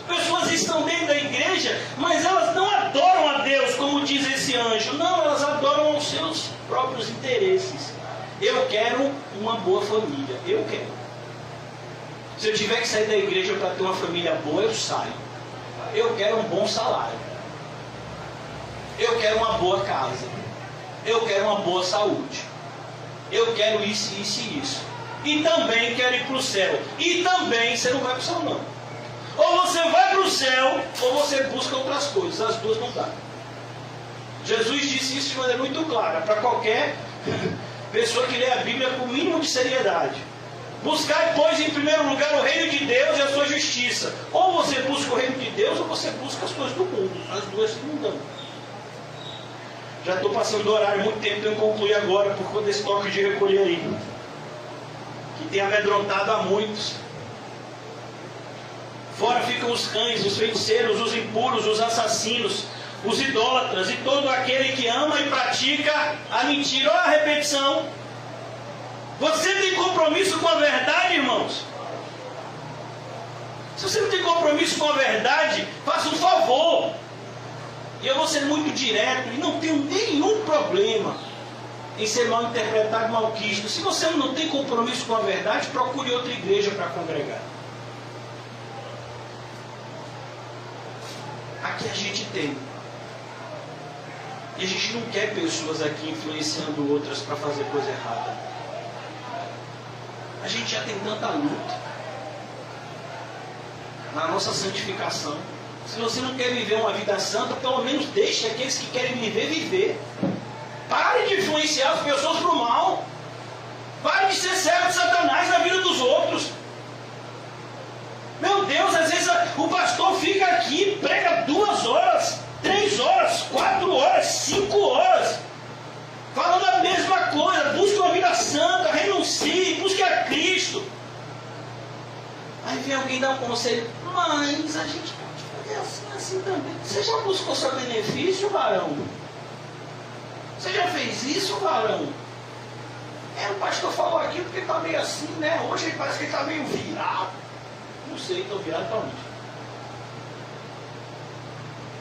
Speaker 2: As pessoas estão dentro da igreja, mas elas não adoram a Deus, como diz esse anjo. Não, elas adoram os seus próprios interesses. Eu quero uma boa família. Eu quero. Se eu tiver que sair da igreja para ter uma família boa, eu saio. Eu quero um bom salário. Eu quero uma boa casa. Eu quero uma boa saúde. Eu quero isso, isso e isso. E também quero ir para o céu. E também você não vai para o céu, não. Ou você vai para o céu, ou você busca outras coisas. As duas não dá. Jesus disse isso de maneira muito clara para qualquer pessoa que lê a Bíblia com o mínimo de seriedade. Buscai, pois, em primeiro lugar o reino de Deus e a sua justiça. Ou você busca o reino de Deus, ou você busca as coisas do mundo. As duas não dão. Já estou passando do horário há muito tempo, então eu concluí agora por conta desse toque de recolher aí. Que tem amedrontado a muitos. Fora ficam os cães, os feiticeiros, os impuros, os assassinos, os idólatras e todo aquele que ama e pratica a mentira. Olha a repetição. Você tem compromisso com a verdade, irmãos? Se você não tem compromisso com a verdade, faça um favor. E eu vou ser muito direto e não tenho nenhum problema em ser mal interpretado, malquisto. Se você não tem compromisso com a verdade, procure outra igreja para congregar. Aqui a gente tem. E a gente não quer pessoas aqui influenciando outras para fazer coisa errada. A gente já tem tanta luta na nossa santificação. Se você não quer viver uma vida santa, pelo menos deixe aqueles que querem viver. Pare de influenciar as pessoas para o mal. Pare de ser servo de Satanás na vida dos outros. Meu Deus, às vezes o pastor fica aqui, prega 2 horas, 3 horas, 4 horas, 5 horas, falando a mesma coisa. Busque uma vida santa, renuncie, busque a Cristo. Aí vem alguém dar um conselho, mas a gente pode fazer assim também. Você já buscou seu benefício, varão? Você já fez isso, varão? O pastor falou aquilo porque está meio assim, né? Hoje ele parece que ele está meio virado. Não sei, estou virado para onde?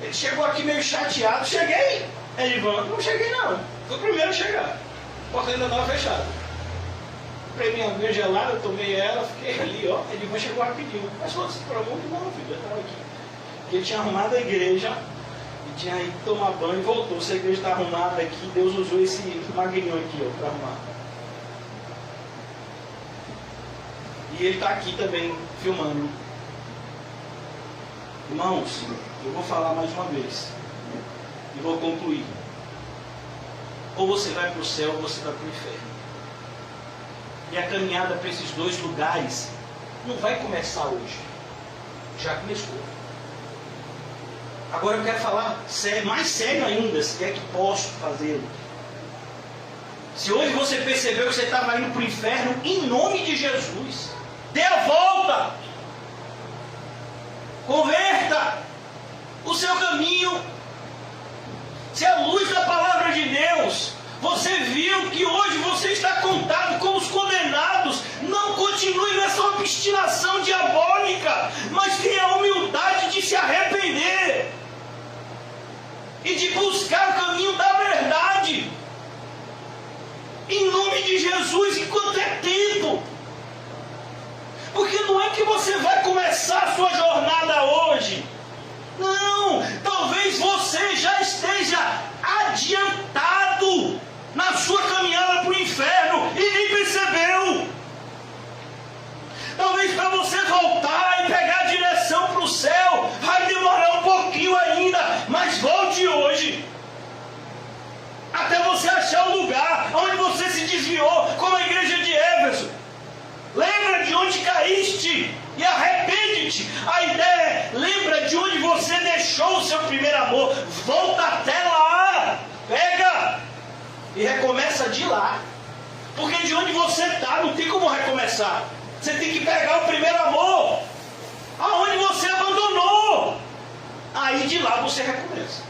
Speaker 2: Ele chegou aqui meio chateado. Cheguei, Elivan. Não cheguei não. Fui o primeiro a chegar. A porta ainda estava fechada. Comprei minha aguinha gelada, tomei ela, fiquei ali, ó. Elivan chegou rapidinho. Mas falou assim, por amor de Deus, filho, eu estava aqui. Porque ele tinha arrumado a igreja e tinha ido tomar banho e voltou. Se a igreja está arrumada aqui, Deus usou esse magninho aqui, ó, para arrumar. E ele está aqui também, filmando. Irmãos, eu vou falar mais uma vez. E vou concluir. Ou você vai para o céu, ou você vai para o inferno. E a caminhada para esses 2 lugares não vai começar hoje. Já começou. Agora eu quero falar mais sério ainda, se é que posso fazê-lo. Se hoje você percebeu que você estava indo para o inferno, em nome de Jesus, dê a volta. Converta o seu caminho. Se a luz da palavra de Deus, você viu que hoje você está contado com os condenados, não continue nessa obstinação diabólica, mas tenha a humildade de se arrepender. buscar o caminho da verdade. Em nome de Jesus, enquanto é tempo. Porque não é que você vai começar a sua jornada hoje. Não, talvez você já esteja adiantado na sua caminhada para o inferno e nem percebeu. Talvez para você voltar e pegar a direção para o céu vai demorar um pouquinho ainda, mas volte hoje. Até você achar o lugar onde você se desviou, como a igreja de Éfeso. Lembra de onde caíste e arrepende-te. A ideia é, lembra de onde você deixou o seu primeiro amor. Volta até lá. Pega e recomeça de lá. Porque de onde você está não tem como recomeçar. Você tem que pegar o primeiro amor aonde você abandonou. Aí de lá você recomeça.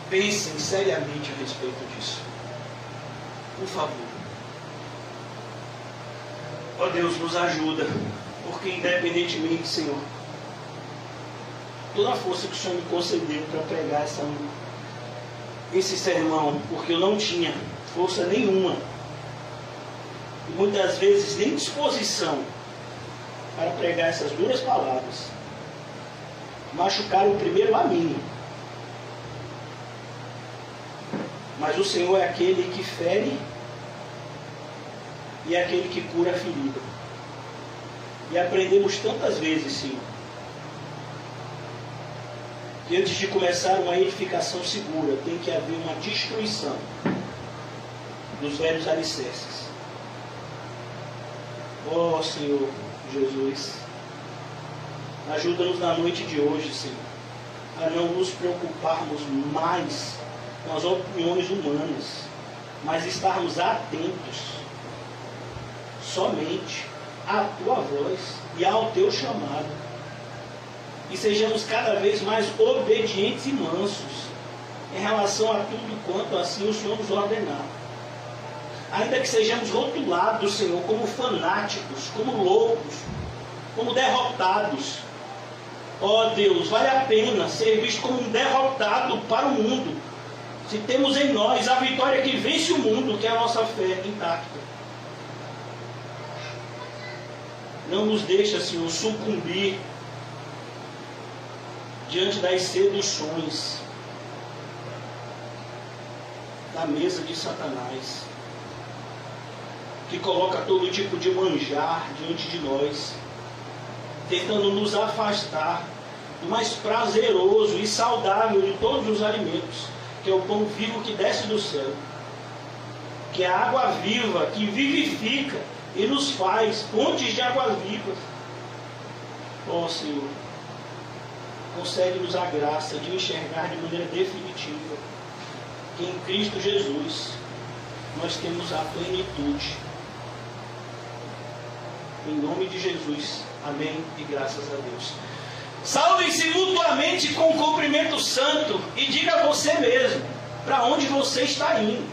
Speaker 2: Pensem seriamente a respeito disso. Por favor. Ó Deus, nos ajuda. Porque independentemente, Senhor, toda a força que o Senhor me concedeu para pregar esse sermão, porque eu não tinha força nenhuma. E muitas vezes nem disposição para pregar essas duras palavras. Machucaram primeiro a mim. Mas o Senhor é aquele que fere e é aquele que cura a ferida. E aprendemos tantas vezes, Senhor, que antes de começar uma edificação segura, tem que haver uma destruição dos velhos alicerces. Ó Senhor Jesus, ajuda-nos na noite de hoje, Senhor, a não nos preocuparmos mais com as opiniões humanas, mas estarmos atentos somente à tua voz e ao teu chamado, e sejamos cada vez mais obedientes e mansos em relação a tudo quanto assim o Senhor nos ordenar. Ainda que sejamos rotulados, Senhor, como fanáticos, como loucos, como derrotados, ó Deus, vale a pena ser visto como um derrotado para o mundo, se temos em nós a vitória que vence o mundo, que é a nossa fé intacta. Não nos deixa, Senhor, sucumbir diante das seduções da mesa de Satanás, que coloca todo tipo de manjar diante de nós, tentando nos afastar do mais prazeroso e saudável de todos os alimentos, que é o pão vivo que desce do céu, que é a água viva que vivifica e nos faz fontes de águas vivas. Ó Senhor, concede-nos a graça de enxergar de maneira definitiva que em Cristo Jesus nós temos a plenitude. Em nome de Jesus, amém e graças a Deus. Saúdem-se mutuamente com o cumprimento santo e diga a você mesmo para onde você está indo.